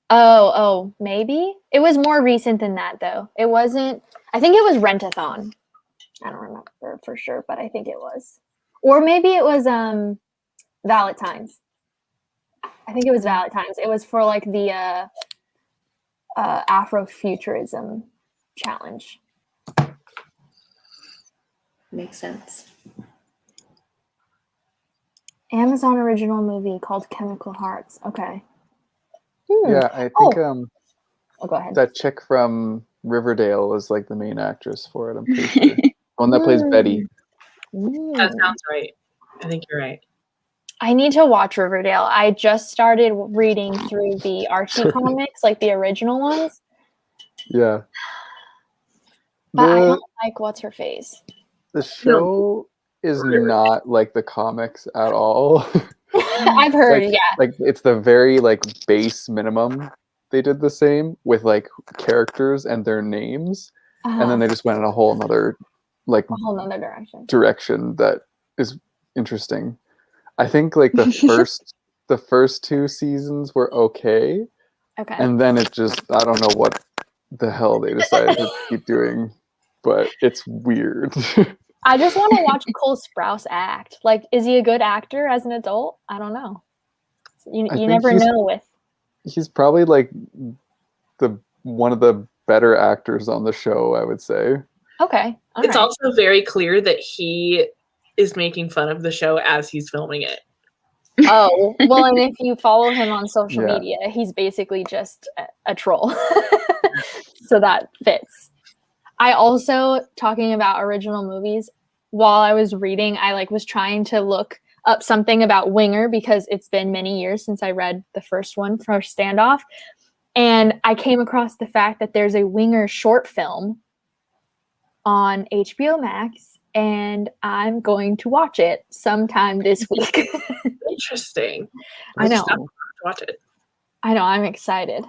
[SPEAKER 1] Oh, maybe. It was more recent than that, though. It wasn't. I think it was Rentathon. I don't remember for sure, but I think it was. Or maybe it was Valentine's. I think it was Valentine's. It was for like the Afrofuturism challenge.
[SPEAKER 3] Makes sense.
[SPEAKER 1] Amazon original movie called Chemical Hearts. Okay.
[SPEAKER 4] Yeah, I think
[SPEAKER 1] go ahead.
[SPEAKER 4] that chick from Riverdale is like the main actress for it, I'm pretty sure. One that plays Betty.
[SPEAKER 2] That sounds right. I think you're right.
[SPEAKER 1] I need to watch Riverdale. I just started reading through the Archie comics, like the original ones.
[SPEAKER 4] Yeah.
[SPEAKER 1] But I don't like what's her face.
[SPEAKER 4] The show is not like the comics at all.
[SPEAKER 1] I've heard,
[SPEAKER 4] like,
[SPEAKER 1] yeah.
[SPEAKER 4] Like it's the very like base minimum. They did the same with like characters and their names, and then they just went in a whole nother direction that is interesting. I think like the first two seasons were okay.
[SPEAKER 1] Okay.
[SPEAKER 4] And then it just, I don't know what the hell they decided to keep doing, but it's weird.
[SPEAKER 1] I just want to watch Cole Sprouse act. Like, is he a good actor as an adult? I don't know. You never know with.
[SPEAKER 4] He's probably like one of the better actors on the show, I would say.
[SPEAKER 1] Okay.
[SPEAKER 2] It's also very clear that he is making fun of the show as he's filming it.
[SPEAKER 1] Oh, well, and if you follow him on social media, he's basically just a troll. So that fits. I also, talking about original movies, while I was reading, I was trying to look up something about Winger because it's been many years since I read the first one for Standoff. And I came across the fact that there's a Winger short film on HBO Max, and I'm going to watch it sometime this week.
[SPEAKER 2] Interesting.
[SPEAKER 1] I know.
[SPEAKER 2] Watch it.
[SPEAKER 1] I know. I'm excited.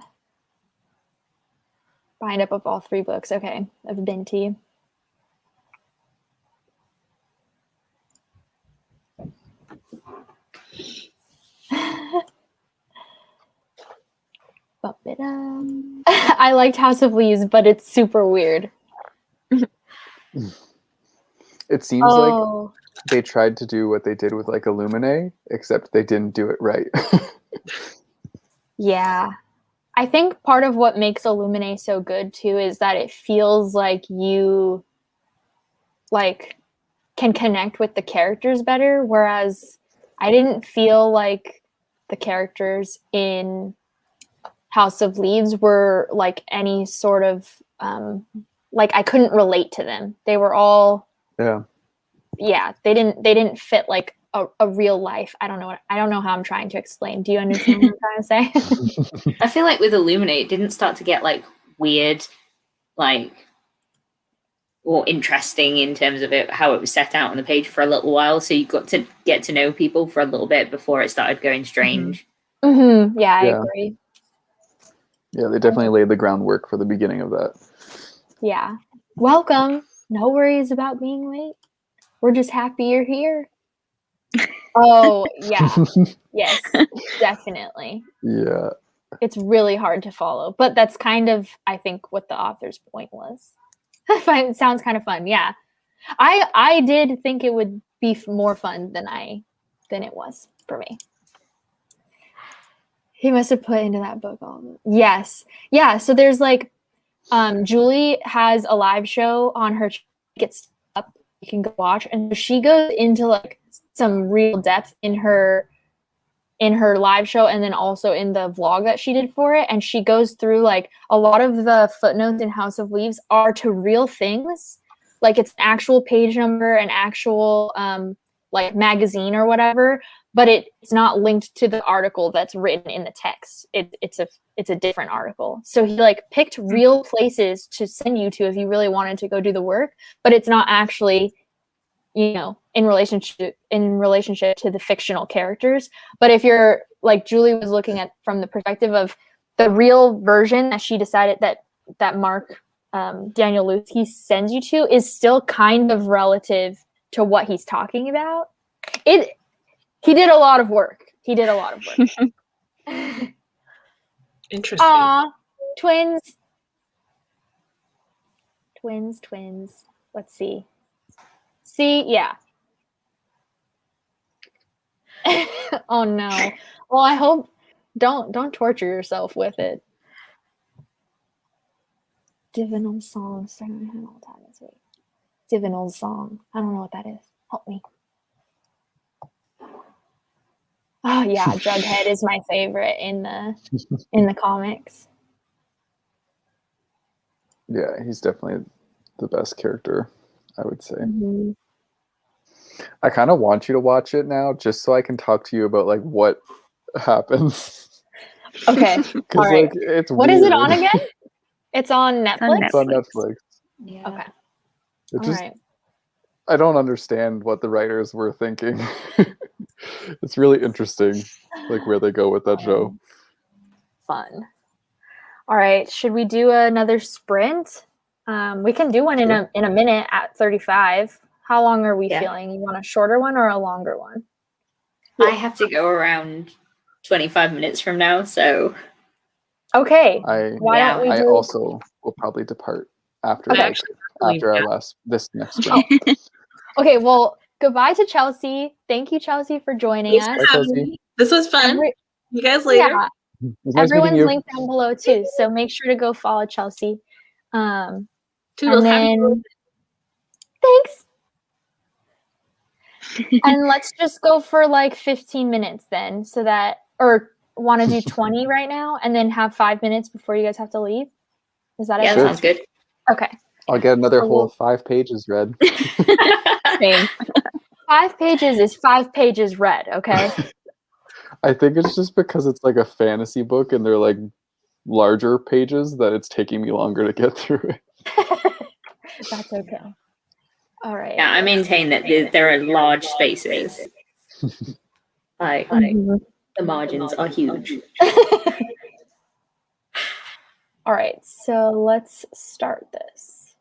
[SPEAKER 1] Bind up of all 3 books. Okay. Of Binti. I liked House of Leaves, but it's super weird.
[SPEAKER 4] It seems like they tried to do what they did with like Illuminae, except they didn't do it right.
[SPEAKER 1] Yeah. I think part of what makes Illuminae so good too is that it feels like you like can connect with the characters better, whereas I didn't feel like the characters in House of Leaves were like any sort of like I couldn't relate to them. They were all they didn't fit like a real life. I don't know how I'm trying to explain. Do you understand what I'm trying to say?
[SPEAKER 3] I feel like with Illuminate, it didn't start to get like weird, like, or interesting in terms of how it was set out on the page for a little while. So you got to get to know people for a little bit before it started going strange.
[SPEAKER 1] Mm-hmm. Yeah, I agree.
[SPEAKER 4] Yeah, they definitely laid the groundwork for the beginning of that.
[SPEAKER 1] Yeah. Welcome. No worries about being late. We're just happy you're here. Oh, yeah. Yes, definitely.
[SPEAKER 4] Yeah.
[SPEAKER 1] It's really hard to follow, but that's kind of, I think, what the author's point was. It sounds kind of fun. Yeah. I did think it would be more fun than it was for me. He must have put into that book all of it. Yes. Yeah. So there's like, Julie has a live show on her. Gets up, you can go watch, and she goes into like some real depth in her live show, and then also in the vlog that she did for it. And she goes through like a lot of the footnotes in House of Leaves are to real things, like it's an actual page number, an actual like magazine or whatever, but it's not linked to the article that's written in the text. It's a different article. So he like picked real places to send you to if you really wanted to go do the work, but it's not actually, you know, in relationship to the fictional characters. But if you're like Julie was looking at from the perspective of the real version that she decided that Mark Daniel Luthi sends you to is still kind of relative to what he's talking about. He did a lot of work.
[SPEAKER 2] Interesting.
[SPEAKER 1] Aw, twins. Let's see. Yeah. Oh no. Well, I hope don't torture yourself with it. Divinal song starting to all the time this week. Divinal song. I don't know what that is. Help me. Oh yeah, Jughead is my favorite in the comics.
[SPEAKER 4] Yeah, he's definitely the best character, I would say.
[SPEAKER 1] Mm-hmm.
[SPEAKER 4] I kind of want you to watch it now, just so I can talk to you about like what happens.
[SPEAKER 1] Okay, all right.
[SPEAKER 4] Like, it's
[SPEAKER 1] what
[SPEAKER 4] weird.
[SPEAKER 1] Is it on again? It's on Netflix.
[SPEAKER 4] It's on Netflix.
[SPEAKER 3] Yeah.
[SPEAKER 1] Okay.
[SPEAKER 4] It just, I don't understand what the writers were thinking. It's really interesting, like where they go with that show.
[SPEAKER 1] Fun. All right, should we do another sprint? We can do one in a minute at 35. How long are we feeling? You want a shorter one or a longer one?
[SPEAKER 3] I have to go around 25 minutes from now, so.
[SPEAKER 1] Okay.
[SPEAKER 4] I also will probably depart after this next sprint.
[SPEAKER 1] Okay, well, goodbye to Chelsea. Thank you, Chelsea, for joining us.
[SPEAKER 2] This was fun. You guys later.
[SPEAKER 1] Yeah. Everyone's linked down below too, so make sure to go follow Chelsea.
[SPEAKER 2] Toodles.
[SPEAKER 1] And then, thanks. And let's just go for like 15 minutes then, or want to do 20 right now, and then have 5 minutes before you guys have to leave. Is that
[SPEAKER 3] okay?
[SPEAKER 1] Yeah,
[SPEAKER 3] that sounds good.
[SPEAKER 1] Okay.
[SPEAKER 4] I'll get another whole 5 pages read.
[SPEAKER 1] Same. 5 pages is 5 pages read, okay?
[SPEAKER 4] I think it's just because it's like a fantasy book and they're like larger pages that it's taking me longer to get through it.
[SPEAKER 1] That's okay. All right.
[SPEAKER 3] Yeah, I maintain that there are large spaces. Like the margins are huge.
[SPEAKER 1] All right, so let's start this.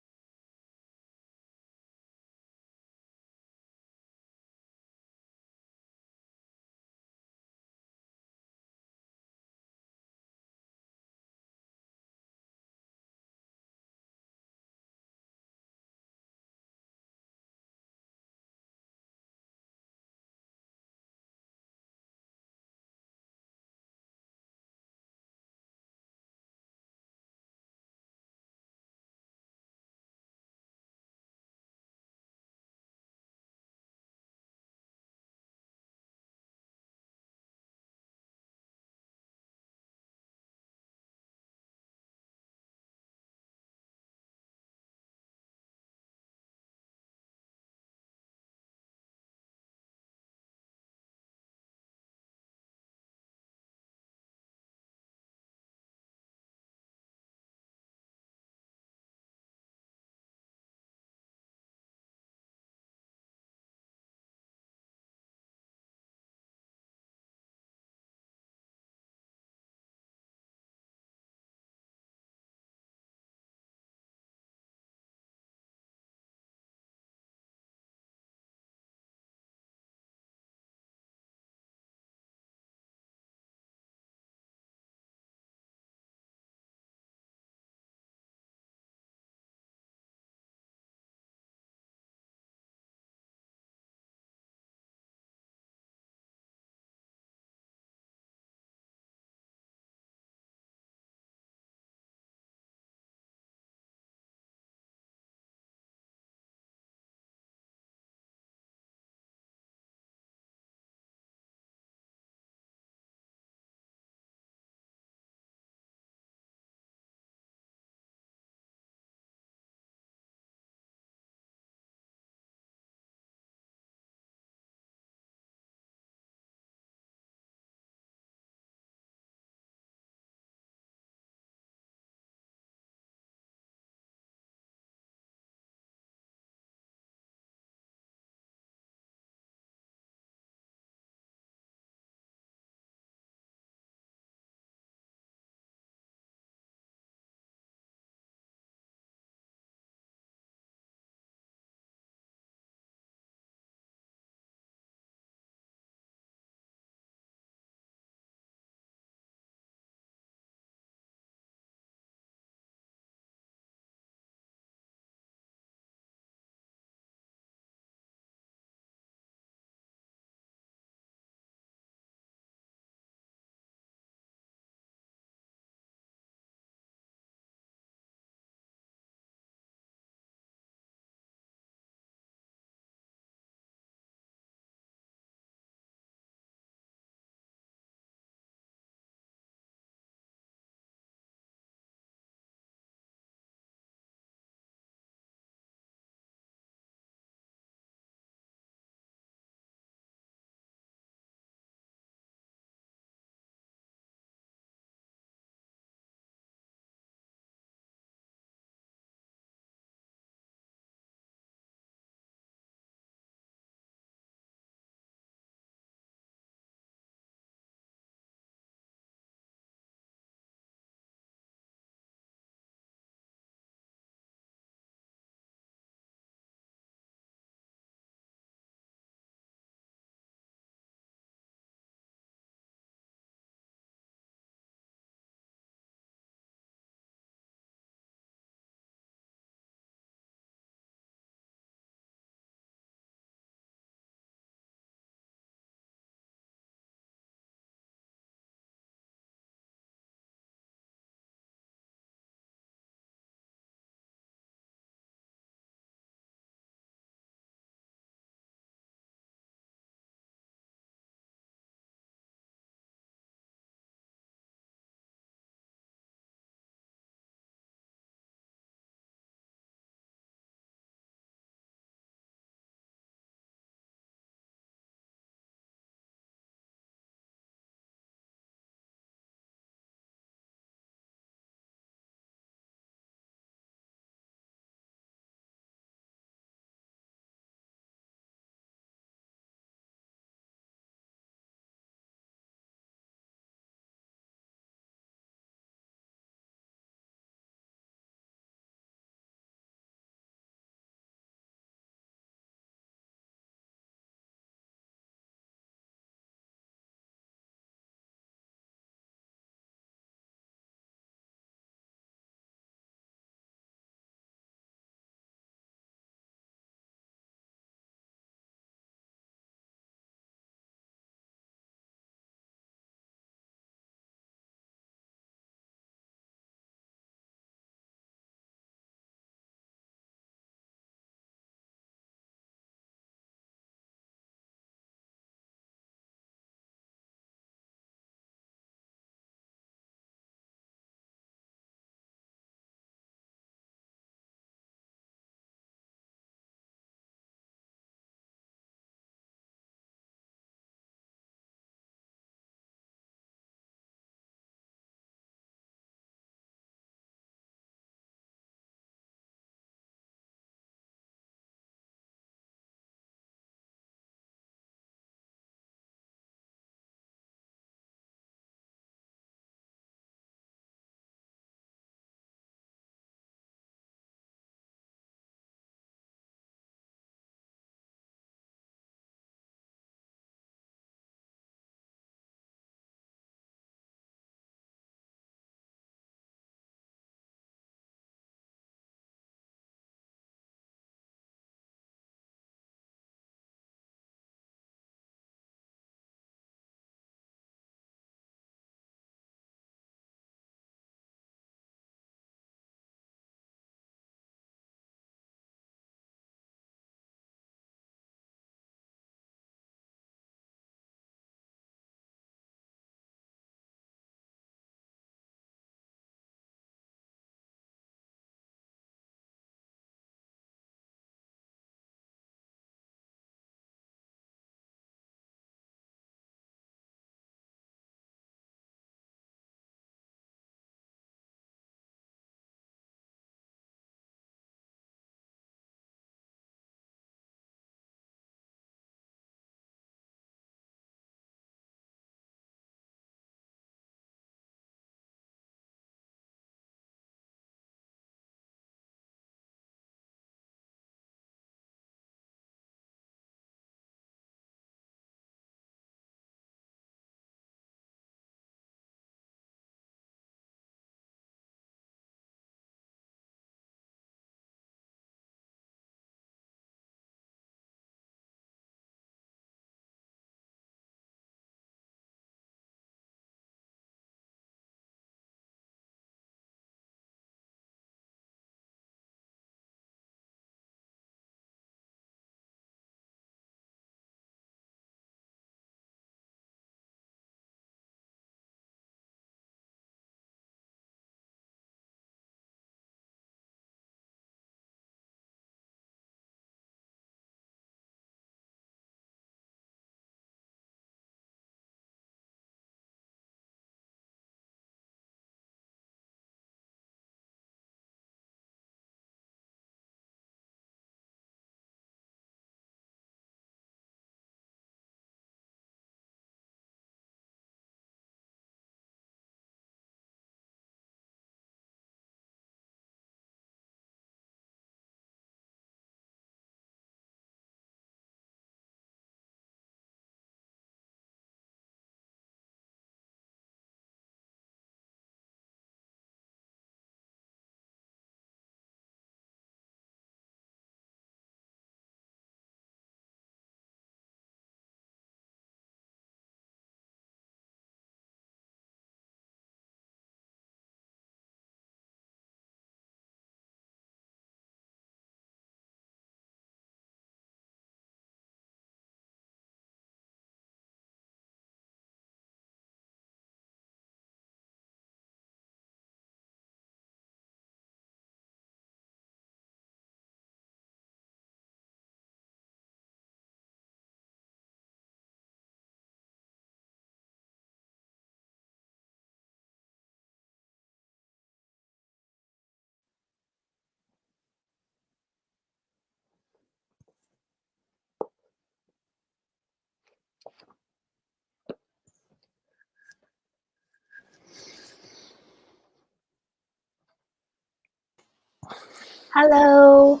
[SPEAKER 1] Hello.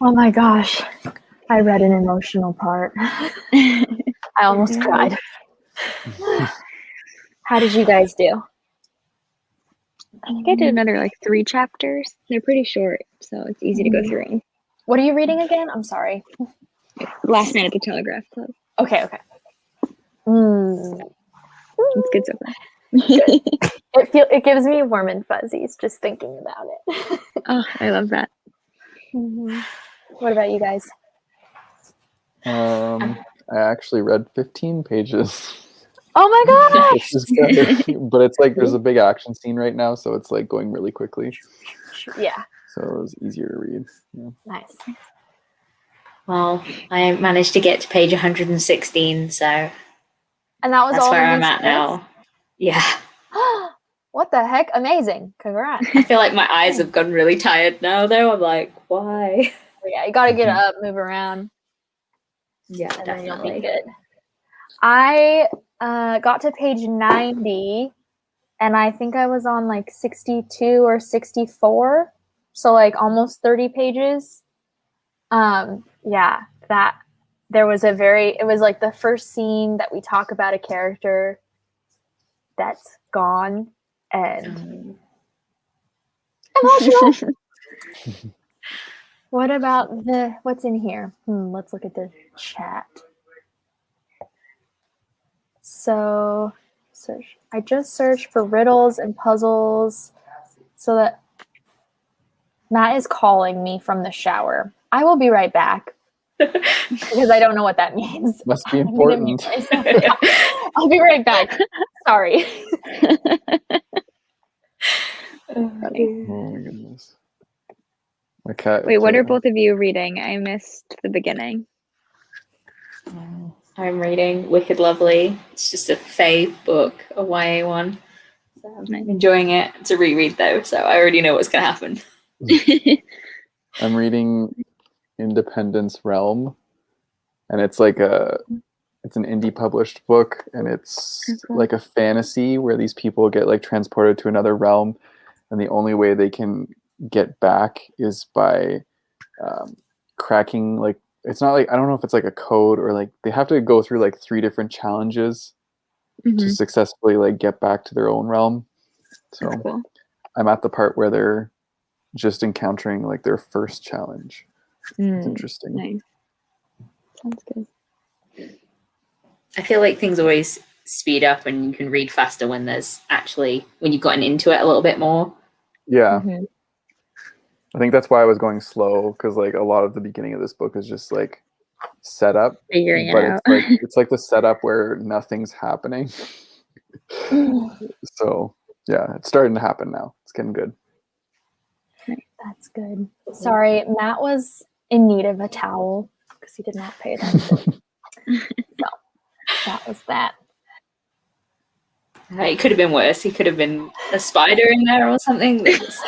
[SPEAKER 1] Oh my gosh. I read an emotional part. I almost cried. How did you guys do?
[SPEAKER 5] I think I did another like 3 chapters. They're pretty short, so it's easy to go through.
[SPEAKER 1] What are you reading again? I'm sorry.
[SPEAKER 5] Last Night at the Telegraph Club.
[SPEAKER 1] Okay.
[SPEAKER 5] It's good so far.
[SPEAKER 1] It gives me warm and fuzzies just thinking about it.
[SPEAKER 5] Oh, I love that.
[SPEAKER 1] What about you guys?
[SPEAKER 4] I actually read 15 pages.
[SPEAKER 1] Oh my gosh!
[SPEAKER 4] Which is good. But it's like there's a big action scene right now, so it's like going really quickly.
[SPEAKER 1] Yeah.
[SPEAKER 4] So it was easier to read. Yeah.
[SPEAKER 1] Nice.
[SPEAKER 3] Well, I managed to get to page 116, so
[SPEAKER 1] and that was
[SPEAKER 3] that's
[SPEAKER 1] all
[SPEAKER 3] where I'm at now. Yeah.
[SPEAKER 1] What the heck? Amazing. Congrats.
[SPEAKER 3] I feel like my eyes have gone really tired now, though. I'm like, why?
[SPEAKER 1] Yeah, you got to get up, move around.
[SPEAKER 3] Yeah,
[SPEAKER 1] And then you'll
[SPEAKER 3] definitely.
[SPEAKER 1] be good. I got to page 90, and I think I was on like 62 or 64, so like almost 30 pages. Yeah, that there was it was like the first scene that we talk about a character that's gone and emotional. What about what's in here? Let's look at the chat. So search. I just searched for riddles and puzzles so that Matt is calling me from the shower. I will be right back because I don't know what that means.
[SPEAKER 4] Must be important.
[SPEAKER 1] I'll be right back. Sorry.
[SPEAKER 4] Oh my goodness. My cat.
[SPEAKER 5] Wait, what are both of you reading? I missed the beginning.
[SPEAKER 3] I'm reading Wicked Lovely. It's just a fae book, a YA one. So I'm enjoying it. It's a reread though, so I already know what's going to happen.
[SPEAKER 4] I'm reading Independence Realm, and it's like it's an indie published book, and it's like a fantasy where these people get like transported to another realm, and the only way they can get back is by cracking, like, it's not like, I don't know if it's like a code or like they have to go through like 3 different challenges to successfully like get back to their own realm. So cool. I'm at the part where they're just encountering like their first challenge. It's interesting.
[SPEAKER 5] Nice. Sounds good.
[SPEAKER 3] I feel like things always speed up and you can read faster when you've gotten into it a little bit more.
[SPEAKER 4] Yeah. I think that's why I was going slow, because like a lot of the beginning of this book is just like setup,
[SPEAKER 5] figuring it out.
[SPEAKER 4] it's like the setup where nothing's happening. So yeah, it's starting to happen now. It's getting good.
[SPEAKER 1] That's good. Sorry, Matt was in need of a towel because he did not pay attention. So that was that.
[SPEAKER 3] It could have been worse. He could have been a spider in there or something. That just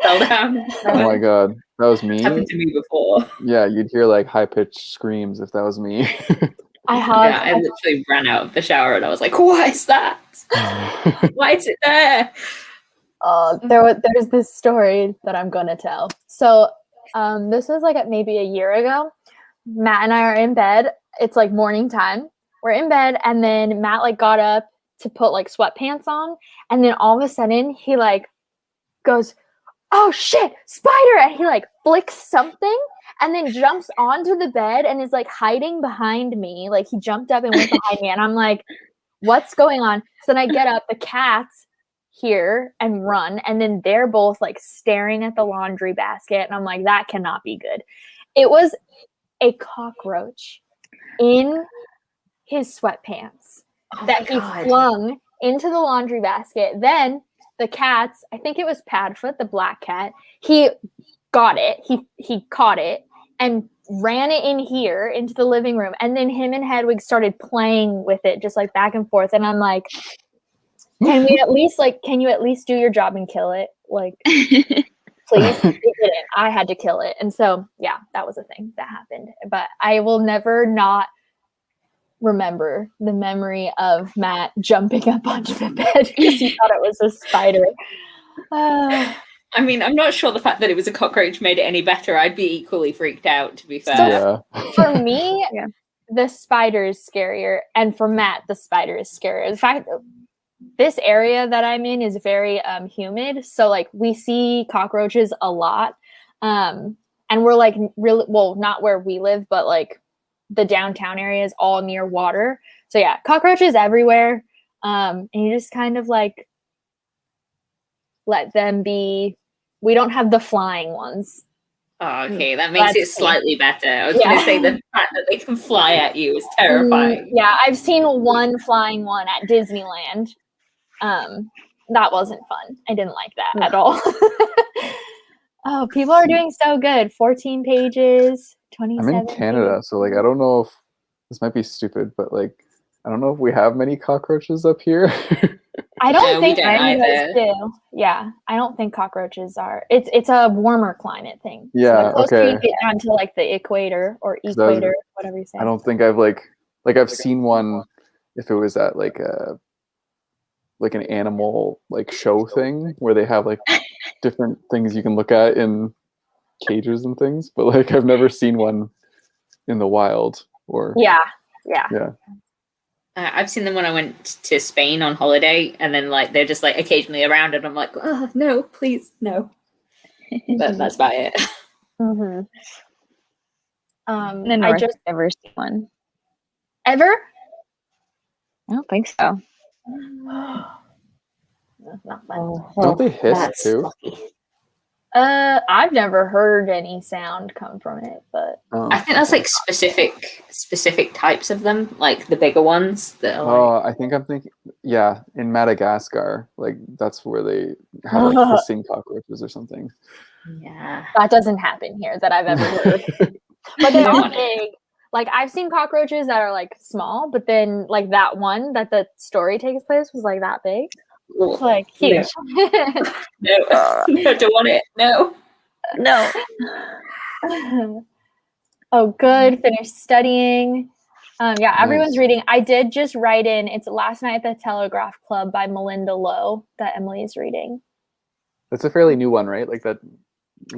[SPEAKER 3] fell down.
[SPEAKER 4] Oh my god, that was me.
[SPEAKER 3] It's happened to me before.
[SPEAKER 4] Yeah, you'd hear like high-pitched screams if that was me.
[SPEAKER 3] I literally ran out of the shower and I was like, what is that? Why is it there?
[SPEAKER 1] There's this story that I'm gonna tell. So this was like maybe a year ago. Matt and I are in bed. It's like morning time. We're in bed, and then Matt like got up to put like sweatpants on, and then all of a sudden he like goes, "Oh shit, spider!" And he like flicks something and then jumps onto the bed and is like hiding behind me. Like he jumped up and went behind me, and I'm like, what's going on? So then I get up, the cat's here and run, and then they're both like staring at the laundry basket, and I'm like, that cannot be good. It was a cockroach in his sweatpants that he flung into the laundry basket. Then the cats, I think it was Padfoot, the black cat, he got it. He caught it and ran it in here into the living room. And then him and Hedwig started playing with it, just like back and forth. And I'm like, can you at least do your job and kill it? Like, please. It didn't. I had to kill it. And so, yeah, that was a thing that happened. But I will never not remember the memory of Matt jumping up onto the bed because he thought it was a spider.
[SPEAKER 3] I I mean, I'm not sure the fact that it was a cockroach made it any better. I'd be equally freaked out, to be fair.
[SPEAKER 4] Yeah.
[SPEAKER 1] For me,
[SPEAKER 5] Yeah.
[SPEAKER 1] the spider is scarier, and for Matt, the spider is scarier. The fact that this area that I'm in is very humid, so like we see cockroaches a lot, and we're like really not where we live, but like the downtown area is all near water. So yeah, cockroaches everywhere, and you just kind of like let them be. We don't have the flying ones.
[SPEAKER 3] Oh, okay, that makes it slightly better. I was going to say the fact that they can fly at you is terrifying.
[SPEAKER 1] Yeah, I've seen one flying one at Disneyland. That wasn't fun. I didn't like that at all. Oh, people are doing so good. 14 pages, 27
[SPEAKER 4] I'm in Canada,
[SPEAKER 1] pages.
[SPEAKER 4] so like I don't know if this might be stupid, but like I don't know if we have many cockroaches up here.
[SPEAKER 1] I don't think
[SPEAKER 3] we don't
[SPEAKER 1] any of
[SPEAKER 3] either.
[SPEAKER 1] us do. Yeah, I don't think cockroaches are. It's a warmer climate thing.
[SPEAKER 4] Yeah,
[SPEAKER 1] so the closer
[SPEAKER 4] okay.
[SPEAKER 1] you get down to like the equator or equator, whatever you say.
[SPEAKER 4] I don't think I've like I've seen one if it was at like an animal like show thing where they have like different things you can look at in cages and things, but like I've never seen one in the wild or
[SPEAKER 1] Yeah.
[SPEAKER 3] I've seen them when I went to Spain on holiday, and then like they're just like occasionally around, and I'm like, oh no, please no. But that's about it.
[SPEAKER 1] Mm-hmm.
[SPEAKER 5] In the North, I've never seen one.
[SPEAKER 1] Ever?
[SPEAKER 5] I don't think so.
[SPEAKER 1] That's not fun.
[SPEAKER 4] don't they hiss too?
[SPEAKER 3] Lucky.
[SPEAKER 1] I've never heard any sound come from it, but
[SPEAKER 3] I think that's like specific types of them, like the bigger ones that are like...
[SPEAKER 4] I think I'm thinking, yeah, in Madagascar, like that's where they have like hissing cockroaches or something.
[SPEAKER 3] Yeah,
[SPEAKER 1] that doesn't happen here that I've ever heard. But they are big. Like I've seen cockroaches that are like small, but then like that one that the story takes place was like that big. It's like huge.
[SPEAKER 3] No, I don't want it. No.
[SPEAKER 1] Oh, good. Finished studying. Yeah, everyone's reading. I did just write in. It's Last Night at the Telegraph Club by Melinda Lowe that Emily is reading.
[SPEAKER 4] That's a fairly new one, right? Like that.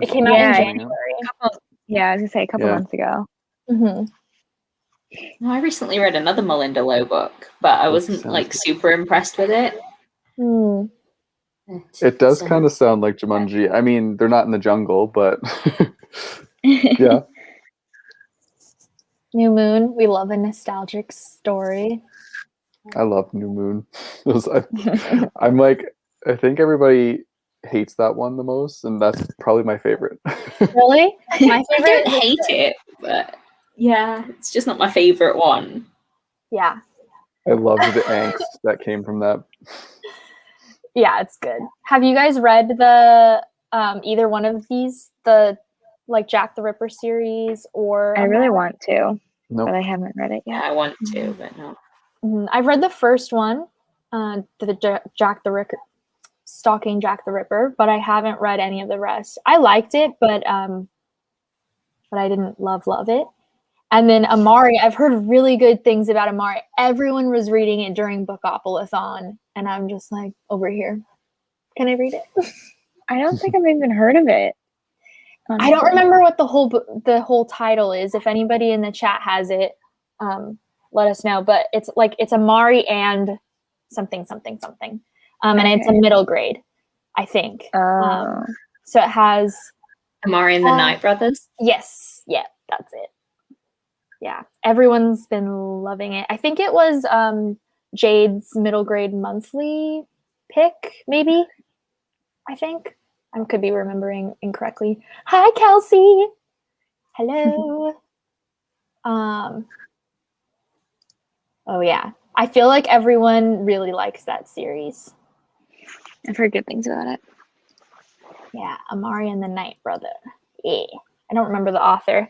[SPEAKER 1] It came out in January.
[SPEAKER 5] I was gonna say a couple months ago.
[SPEAKER 1] Mm-hmm.
[SPEAKER 3] No, I recently read another Melinda Lowe book, but I wasn't like super impressed with it.
[SPEAKER 1] Mm.
[SPEAKER 4] It does kind of sound like Jumanji. I mean, they're not in the jungle, but yeah.
[SPEAKER 1] New Moon. We love a nostalgic story.
[SPEAKER 4] I love New Moon. I'm like, I think everybody hates that one the most, and that's probably my favorite.
[SPEAKER 1] Really? My favorite.
[SPEAKER 3] I don't hate it, but yeah, it's just not my favorite one.
[SPEAKER 1] Yeah.
[SPEAKER 4] I loved the angst that came from that.
[SPEAKER 1] Yeah, it's good. Have you guys read the either one of these, the like Jack the Ripper series or?
[SPEAKER 5] I really want to,
[SPEAKER 4] but
[SPEAKER 5] I haven't read it yet.
[SPEAKER 3] I want to, but no.
[SPEAKER 1] I've read the first one, the Jack the Ripper, Stalking Jack the Ripper, but I haven't read any of the rest. I liked it, but I didn't love it. And then Amari, I've heard really good things about Amari. Everyone was reading it during Bookopoly-thon, and I'm just like, over here. Can I read it?
[SPEAKER 5] I don't think I've even heard of it. Honestly.
[SPEAKER 1] I don't remember what the whole title is. If anybody in the chat has it, let us know. But it's Amari and something. And it's a middle grade, I think. So it has
[SPEAKER 3] Amari and the Night Brothers.
[SPEAKER 1] Yes, yeah, that's it. Yeah, everyone's been loving it. I think it was Jade's middle grade monthly pick, maybe. I think I could be remembering incorrectly. Hi, Kelsey. Hello. Oh yeah, I feel like everyone really likes that series.
[SPEAKER 5] I've heard good things about it.
[SPEAKER 1] Yeah, Amari and the Night Brother. Yeah, I don't remember the author.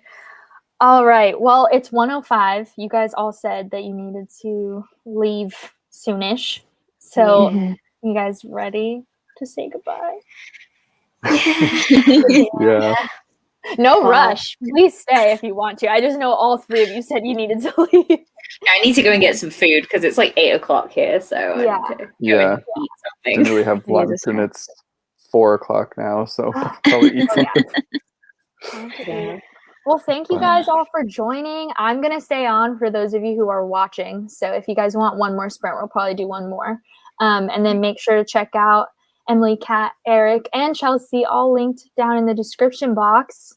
[SPEAKER 1] All right. Well, it's 1:05. You guys all said that you needed to leave soonish. So you guys ready to say goodbye?
[SPEAKER 4] Yeah.
[SPEAKER 1] No rush. Please stay if you want to. I just know all three of you said you needed to leave.
[SPEAKER 3] I need to go and get some food because it's like 8:00 here. So
[SPEAKER 1] yeah.
[SPEAKER 3] I need to go and eat something.
[SPEAKER 4] Didn't really have lunch, and it's 4:00 now, so probably eat something.
[SPEAKER 1] Okay. Well, thank you guys all for joining. I'm going to stay on for those of you who are watching. So if you guys want one more sprint, we'll probably do one more. And then make sure to check out Emily, Kat, Eric, and Chelsea, all linked down in the description box.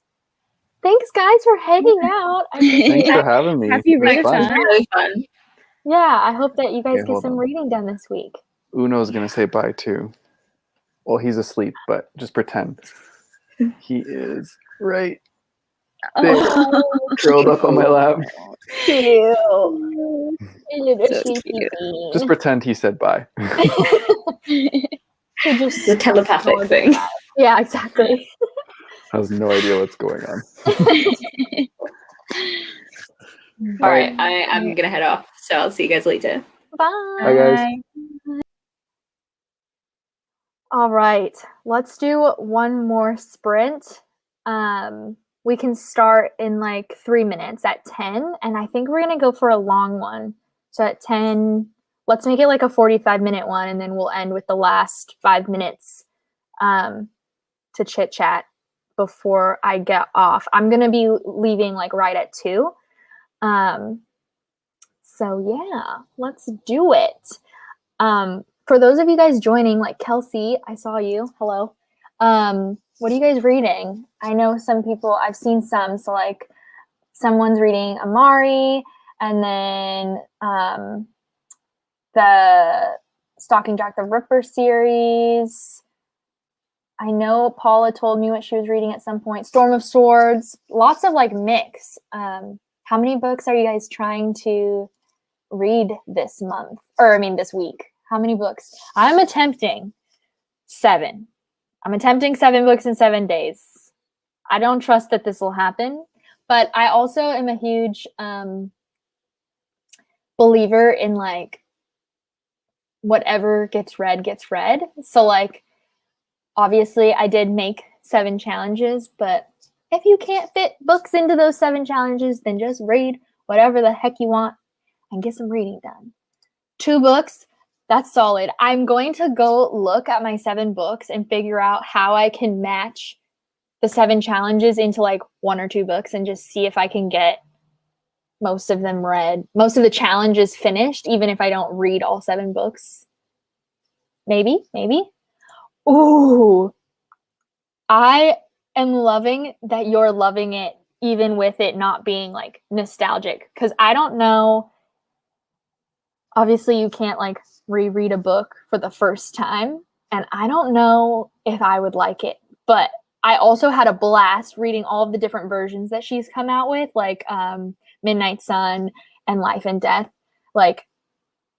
[SPEAKER 1] Thanks, guys, for hanging out.
[SPEAKER 4] Thanks for having me.
[SPEAKER 5] Happy readathon.
[SPEAKER 3] Really fun.
[SPEAKER 1] Yeah, I hope that you guys
[SPEAKER 4] Okay,
[SPEAKER 1] get some reading done this week.
[SPEAKER 4] Uno's going to say bye, too. Well, he's asleep, but just pretend. He is right there, curled up on my lap.
[SPEAKER 1] Cute.
[SPEAKER 4] Just pretend he said bye.
[SPEAKER 3] Just a telepathic thing.
[SPEAKER 1] Yeah, exactly.
[SPEAKER 4] Has no idea what's going on.
[SPEAKER 3] All right, I'm going to head off. So I'll see you guys later.
[SPEAKER 1] Bye.
[SPEAKER 4] Bye, guys.
[SPEAKER 1] All right, let's do one more sprint. We can start in like 3 minutes at 10, and I think we're gonna go for a long one. So at 10, let's make it like a 45-minute one, and then we'll end with the last 5 minutes to chit chat before I get off. I'm gonna be leaving like right at 2. So yeah, let's do it. For those of you guys joining, like Kelsey, I saw you. Hello. What are you guys reading? I know some people, I've seen some. So like someone's reading Amari, and then the Stalking Jack the Ripper series. I know Paula told me what she was reading at some point. Storm of Swords. Lots of like mix. How many books are you guys trying to read this month? Or I mean this week? How many books? I'm attempting 7. I'm attempting 7 books in 7 days. I don't trust that this will happen, but I also am a huge believer in like whatever gets read gets read. So like obviously I did make 7 challenges, but if you can't fit books into those 7 challenges, then just read whatever the heck you want and get some reading done. 2 books. That's solid. I'm going to go look at my 7 books and figure out how I can match the 7 challenges into like 1 or 2 books and just see if I can get most of them read, most of the challenges finished, even if I don't read all 7 books. Maybe. Ooh, I am loving that you're loving it, even with it not being like nostalgic. Because I don't know, obviously you can't like reread a book for the first time, and I don't know if I would like it, but I also had a blast reading all of the different versions that she's come out with, like Midnight Sun and Life and Death. Like,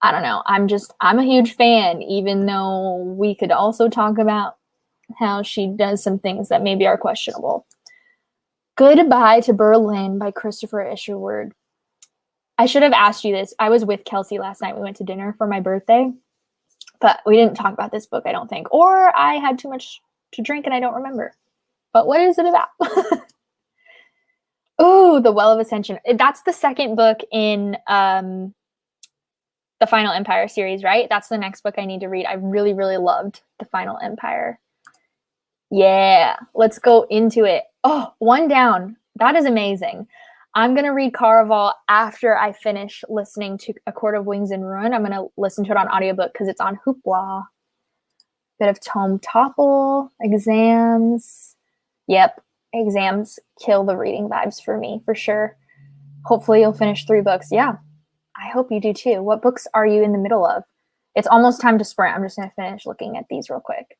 [SPEAKER 1] I don't know, I'm a huge fan, even though we could also talk about how she does some things that maybe are questionable. Goodbye to Berlin by Christopher Isherwood. I should have asked you this. I was with Kelsey last night. We went to dinner for my birthday, but we didn't talk about this book, I don't think. Or I had too much to drink and I don't remember. But what is it about? Ooh, The Well of Ascension. That's the 2nd book in the Final Empire series, right? That's the next book I need to read. I really, really loved The Final Empire. Yeah, let's go into it. Oh, 1 down. That is amazing. I'm going to read Caraval after I finish listening to A Court of Wings and Ruin. I'm going to listen to it on audiobook because it's on Hoopla. Bit of Tome Topple, exams. Yep, exams kill the reading vibes for me, for sure. Hopefully you'll finish 3 books. Yeah, I hope you do too. What books are you in the middle of? It's almost time to sprint. I'm just going to finish looking at these real quick.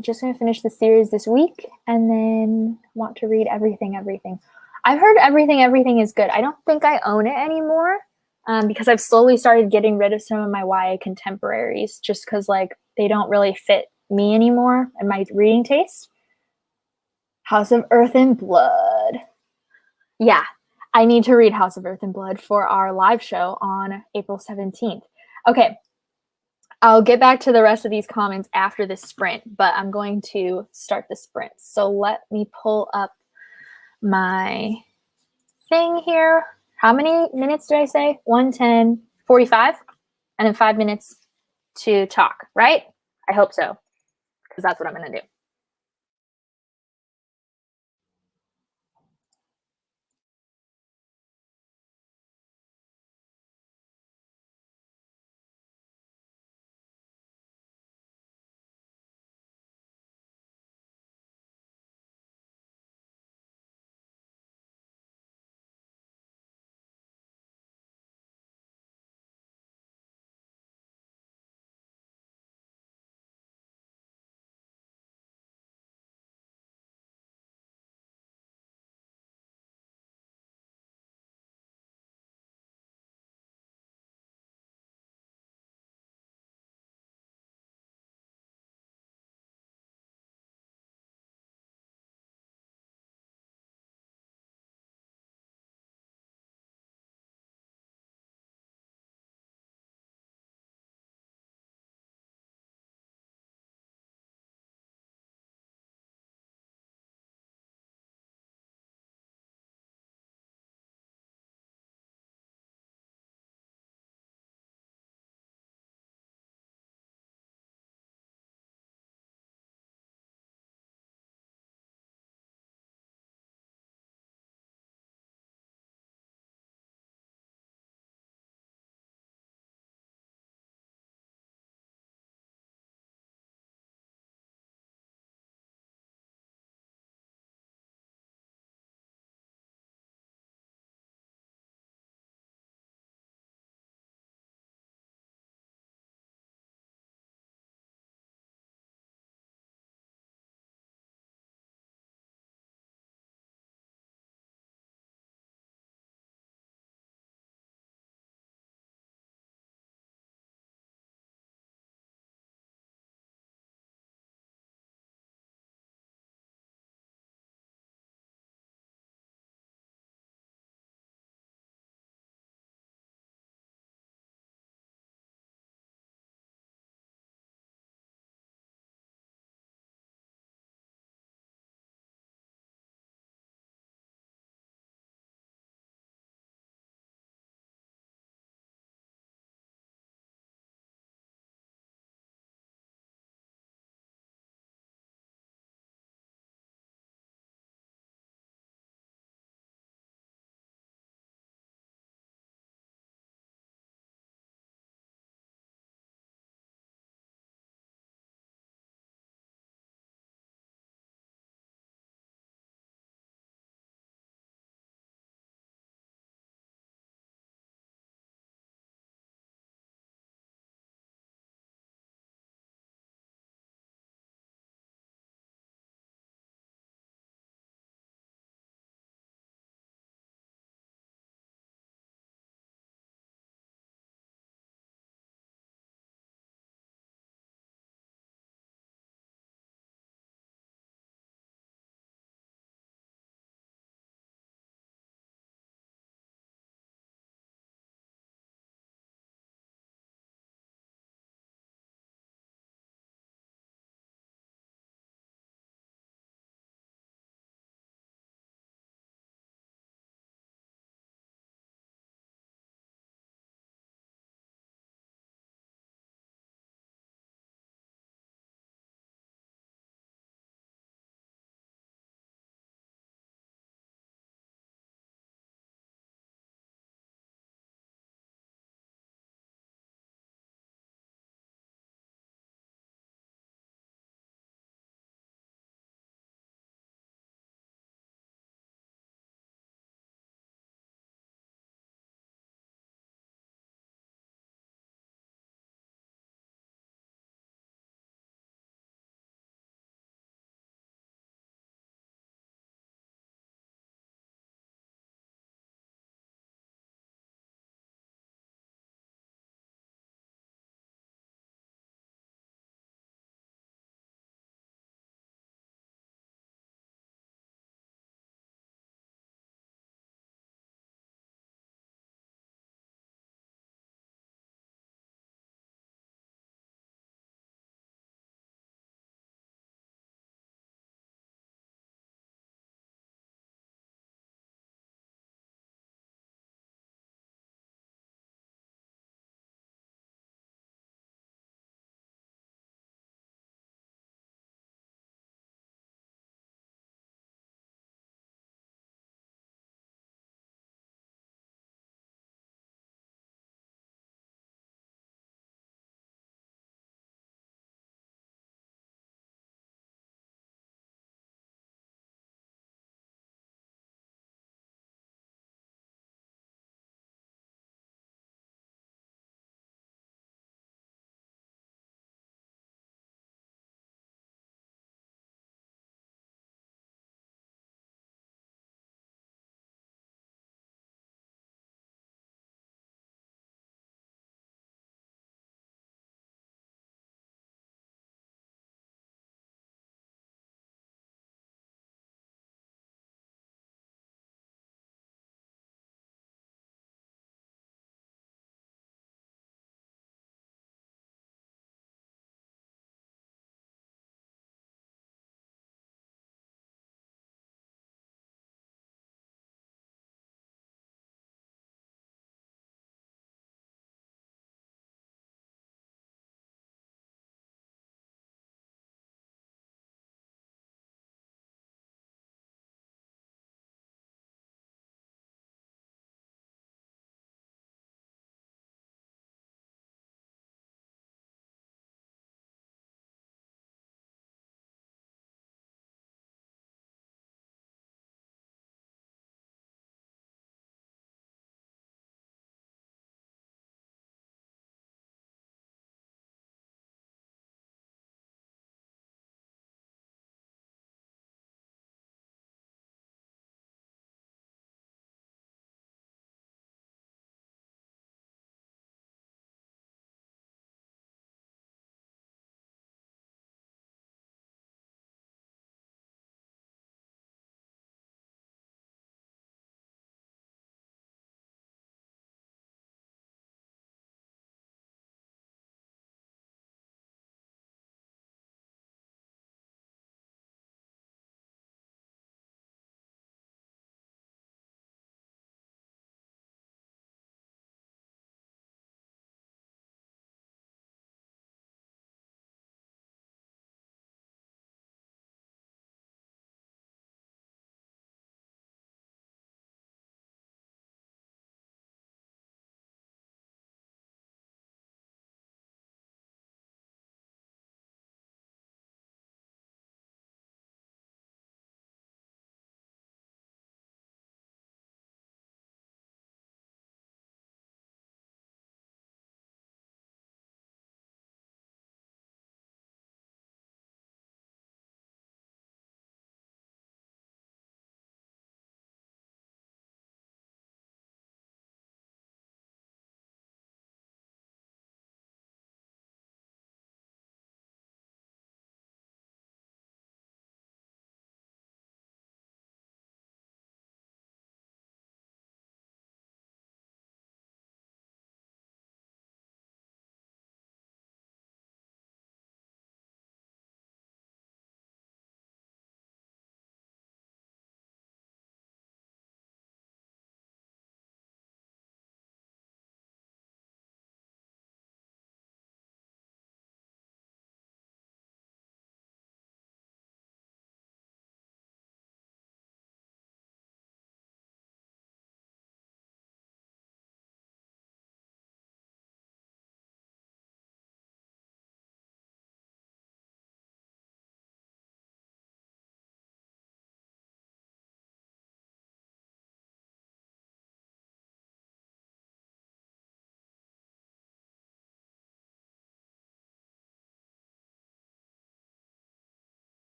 [SPEAKER 1] Just going to finish the series this week and then want to read Everything. I've heard Everything is good. I don't think I own it anymore because I've slowly started getting rid of some of my YA contemporaries just because like they don't really fit me anymore and my reading taste. House of Earth and Blood. Yeah, I need to read House of Earth and Blood for our live show on April 17th. Okay, I'll get back to the rest of these comments after this sprint, but I'm going to start the sprint. So let me pull up my thing here. How many minutes did I say? 110, 45, and then 5 minutes to talk, right? I hope so. that's what I'm going to do.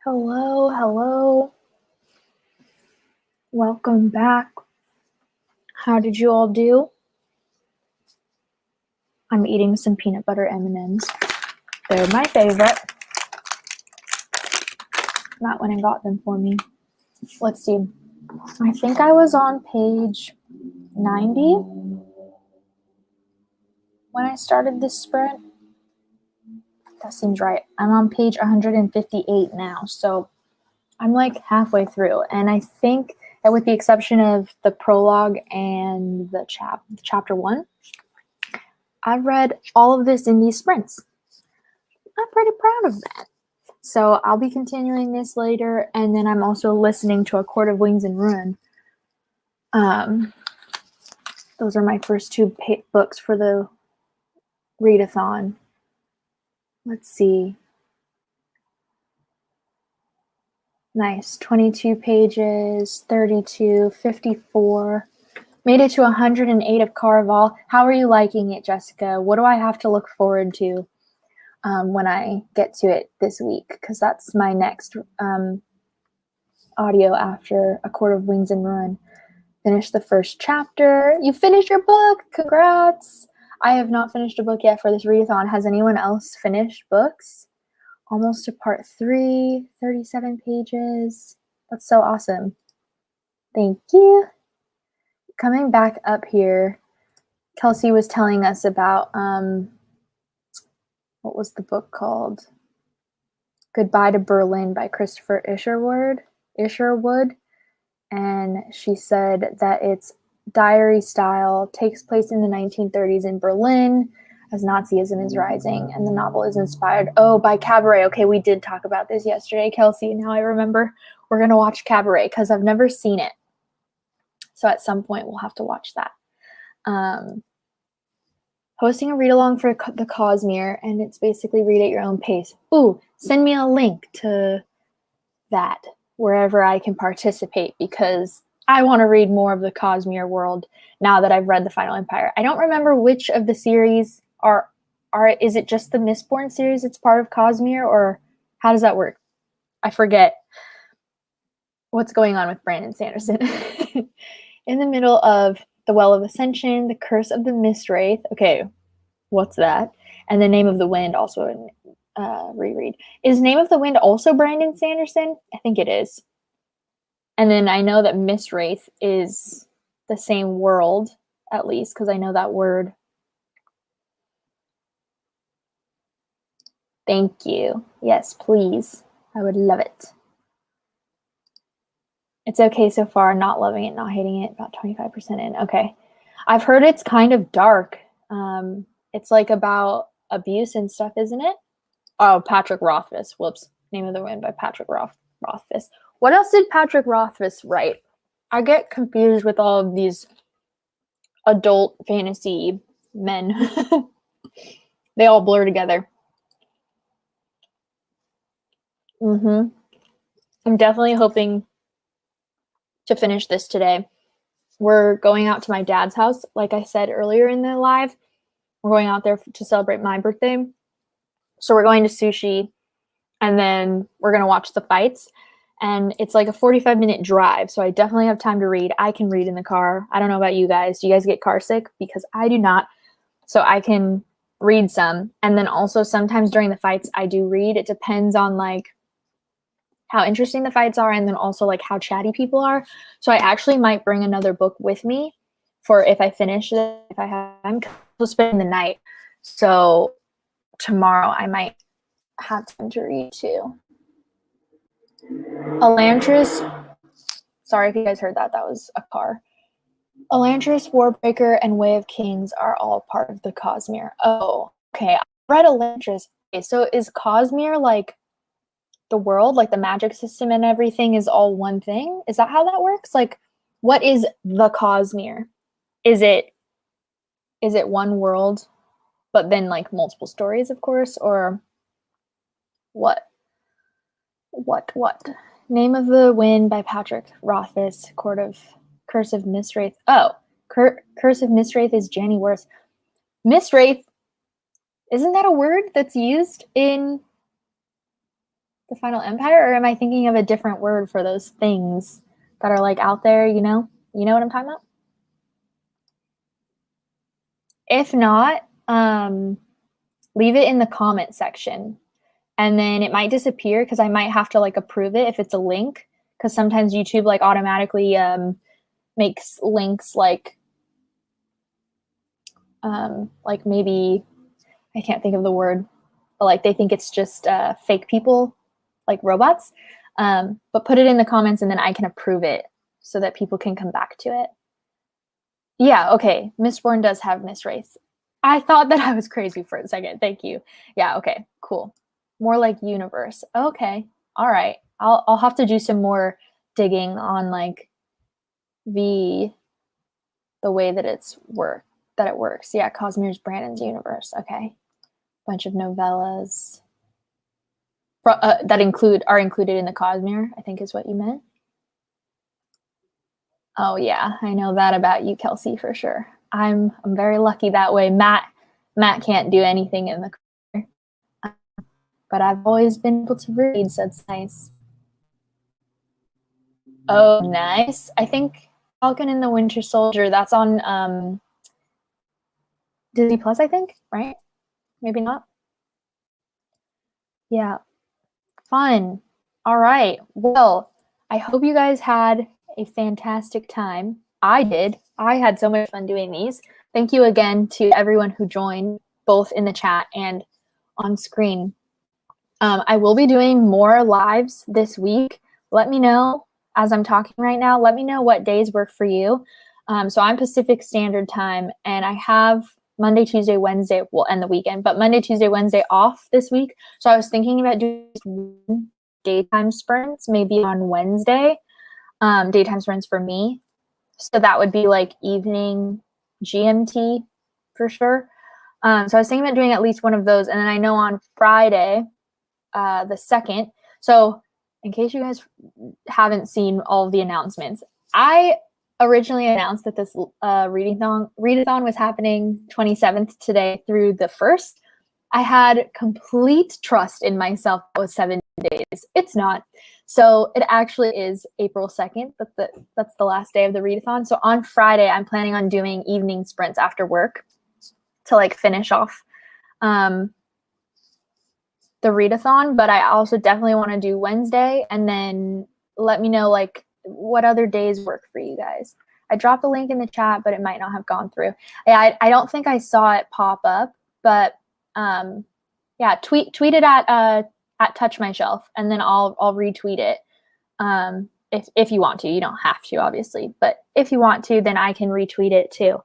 [SPEAKER 1] Hello, hello. Welcome back. How did you all do? I'm eating some peanut butter M&Ms. They're my favorite. Matt went and got them for me. Let's see. I think I was on page 90 when I started this sprint. That seems right. I'm on page 158 now, so I'm like halfway through. And I think that with the exception of the prologue and the chapter 1, I've read all of this in these sprints. I'm pretty proud of that. So I'll be continuing this later, and then I'm also listening to A Court of Wings and Ruin. Those are my first two books for the readathon. Let's see. Nice. 22 pages, 32, 54. Made it to 108 of Caraval. How are you liking it, Jessica? What do I have to look forward to when I get to it this week? Because that's my next audio after A Court of Wings and Ruin. Finish the first chapter. You finished your book. Congrats. I have not finished a book yet for this readathon. Has anyone else finished books? Almost to part 3, 37 pages. That's so awesome. Thank you. Coming back up here, Kelsey was telling us about, what was the book called? Goodbye to Berlin by Christopher Isherwood. And she said that it's diary style, takes place in the 1930s in Berlin as Nazism is rising, and the novel is inspired, by Cabaret. Okay, we did talk about this yesterday, Kelsey. Now I remember we're going to watch Cabaret because I've never seen it. So at some point we'll have to watch that. Hosting a read-along for the Cosmere, and it's basically read at your own pace. Ooh, send me a link to that wherever I can participate, because I want to read more of the Cosmere world now that I've read The Final Empire. I don't remember which of the series is it just the Mistborn series it's part of Cosmere, or how does that work? I forget what's going on with Brandon Sanderson. In the middle of The Well of Ascension, The Curse of the Mistwraith. Okay, what's that? And The Name of the Wind, also reread. Is Name of the Wind also Brandon Sanderson? I think it is. And then I know that Mistwraith is the same world, at least, because I know that word. Thank you. Yes, please. I would love it. It's okay so far. Not loving it, not hating it. About 25% in. Okay. I've heard it's kind of dark. It's like about abuse and stuff, isn't it? Oh, Patrick Rothfuss. Whoops. Name of the Wind by Patrick Rothfuss. What else did Patrick Rothfuss write? I get confused with all of these adult fantasy men. They all blur together. I'm definitely hoping to finish this today. We're going out to my dad's house, like I said earlier in the live. We're going out there to celebrate my birthday. So we're going to sushi, and then we're going to watch the fights. And it's like a 45-minute drive, so I definitely have time to read. I can read in the car. I don't know about you guys. Do you guys get car sick? Because I do not. So I can read some. And then also sometimes during the fights, I do read. It depends on like how interesting the fights are, and then also like how chatty people are. So I actually might bring another book with me for if I finish it, if I have time to spend the night. So tomorrow I might have time to read too. Elantris, sorry if you guys heard that. That was a car. Elantris, Warbreaker, and Way of Kings are all part of the Cosmere. Oh, okay. I read Elantris. Okay, so is Cosmere like the world, like the magic system and everything is all one thing? Is that how that works? Like, what is the Cosmere? Is it one world, but then like multiple stories, of course, or what? Name of the Wind by Patrick Rothfuss. Curse of Mistwraith. Oh, Curse of Mistwraith is Janny Worth. Mistwraith, isn't that a word that's used in The Final Empire, or am I thinking of a different word for those things that are like out there, you know? You know what I'm talking about? If not, leave it in the comment section, and then it might disappear because I might have to like approve it if it's a link, because sometimes YouTube like automatically makes links like maybe, I can't think of the word, but like they think it's just fake people, like robots. But put it in the comments and then I can approve it so that people can come back to it. Yeah, okay. Mistborn does have Miss Wraith. I thought that I was crazy for a second. Thank you. Yeah, okay, cool. More like universe. Okay, all right. I'll have to do some more digging on like the way that it works. Yeah, Cosmere's Brandon's universe. Okay. Bunch of novellas that are included in the Cosmere, I think is what you meant. Oh yeah, I know that about you, Kelsey, for sure. I'm very lucky that way. Matt can't do anything in the corner, but I've always been able to read, so it's nice. Oh, nice. I think Falcon and the Winter Soldier, that's on Disney Plus, I think, right? Maybe not. Yeah. Fun. All right. Well, I hope you guys had a fantastic time. I did. I had so much fun doing these. Thank you again to everyone who joined, both in the chat and on screen. I will be doing more lives this week. Let me know, as I'm talking right now, let me know what days work for you. So I'm Pacific Standard Time, and I have Monday, Tuesday, Wednesday, well, and the weekend, but Monday, Tuesday, Wednesday off this week. So I was thinking about doing daytime sprints, maybe on Wednesday, daytime sprints for me. So that would be like evening GMT for sure. So I was thinking about doing at least one of those. And then I know on Friday, the 2nd. So in case you guys haven't seen all of the announcements, I originally announced that this readathon was happening 27th today through the 1st. I had complete trust in myself. It was 7 days. It's not. So it actually is April 2nd, but that's the last day of the readathon. So on Friday, I'm planning on doing evening sprints after work to like finish off the readathon. But I also definitely want to do Wednesday, and then let me know like what other days work for you guys. I dropped the link in the chat, but it might not have gone through. I don't think I saw it pop up, but yeah, tweet it at Touch My Shelf, and then I'll retweet it. If you want to, you don't have to, obviously, but if you want to, then I can retweet it too.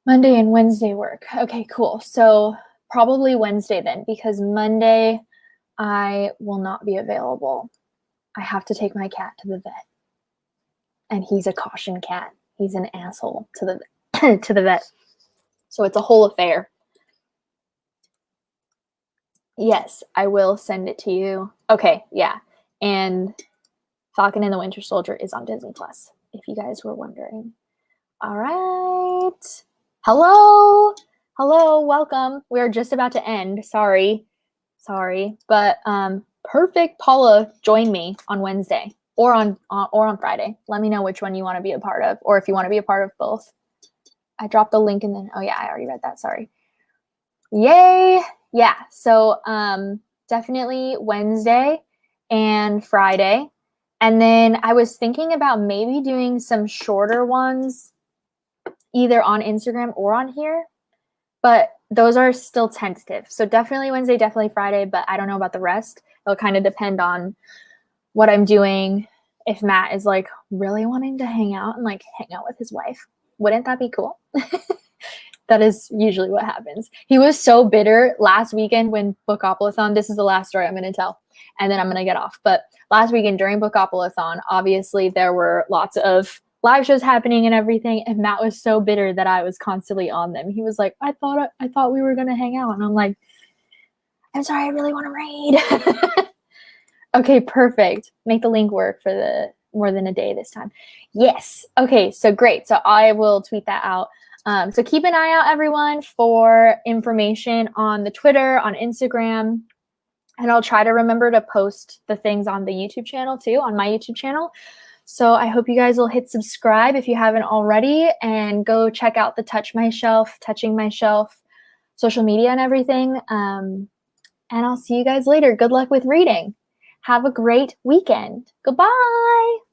[SPEAKER 1] Monday and Wednesday work. Okay, cool. So probably Wednesday then, because Monday I will not be available. I have to take my cat to the vet, and he's a caution cat. He's an asshole to the to the vet. So it's a whole affair. Yes, I will send it to you. Okay, yeah. And Falcon and the Winter Soldier is on Disney Plus, if you guys were wondering. All right. Hello, welcome. We're just about to end. Sorry, but perfect. Paula, join me on Wednesday or on Friday. Let me know which one you want to be a part of, or if you want to be a part of both. I dropped the link, and then oh yeah, I already read that. Sorry. Yay! Yeah. So definitely Wednesday and Friday, and then I was thinking about maybe doing some shorter ones, either on Instagram or on here, but those are still tentative. So definitely Wednesday, definitely Friday, but I don't know about the rest. It'll kind of depend on what I'm doing. If Matt is like really wanting to hang out and like hang out with his wife, wouldn't that be cool? That is usually what happens. He was so bitter last weekend when Bookopolython, this is the last story I'm going to tell, and then I'm going to get off. But last weekend during Bookopolython, obviously there were lots of live shows happening and everything, and Matt was so bitter that I was constantly on them. He was like, I thought we were going to hang out. And I'm like, I'm sorry, I really want to read. Okay, perfect. Make the link work for the more than a day this time. Yes. Okay, so great. So I will tweet that out. So keep an eye out, everyone, for information on the Twitter, on Instagram. And I'll try to remember to post the things on the YouTube channel too, on my YouTube channel. So I hope you guys will hit subscribe if you haven't already, and go check out the Touching My Shelf social media and everything. And I'll see you guys later. Good luck with reading. Have a great weekend. Goodbye.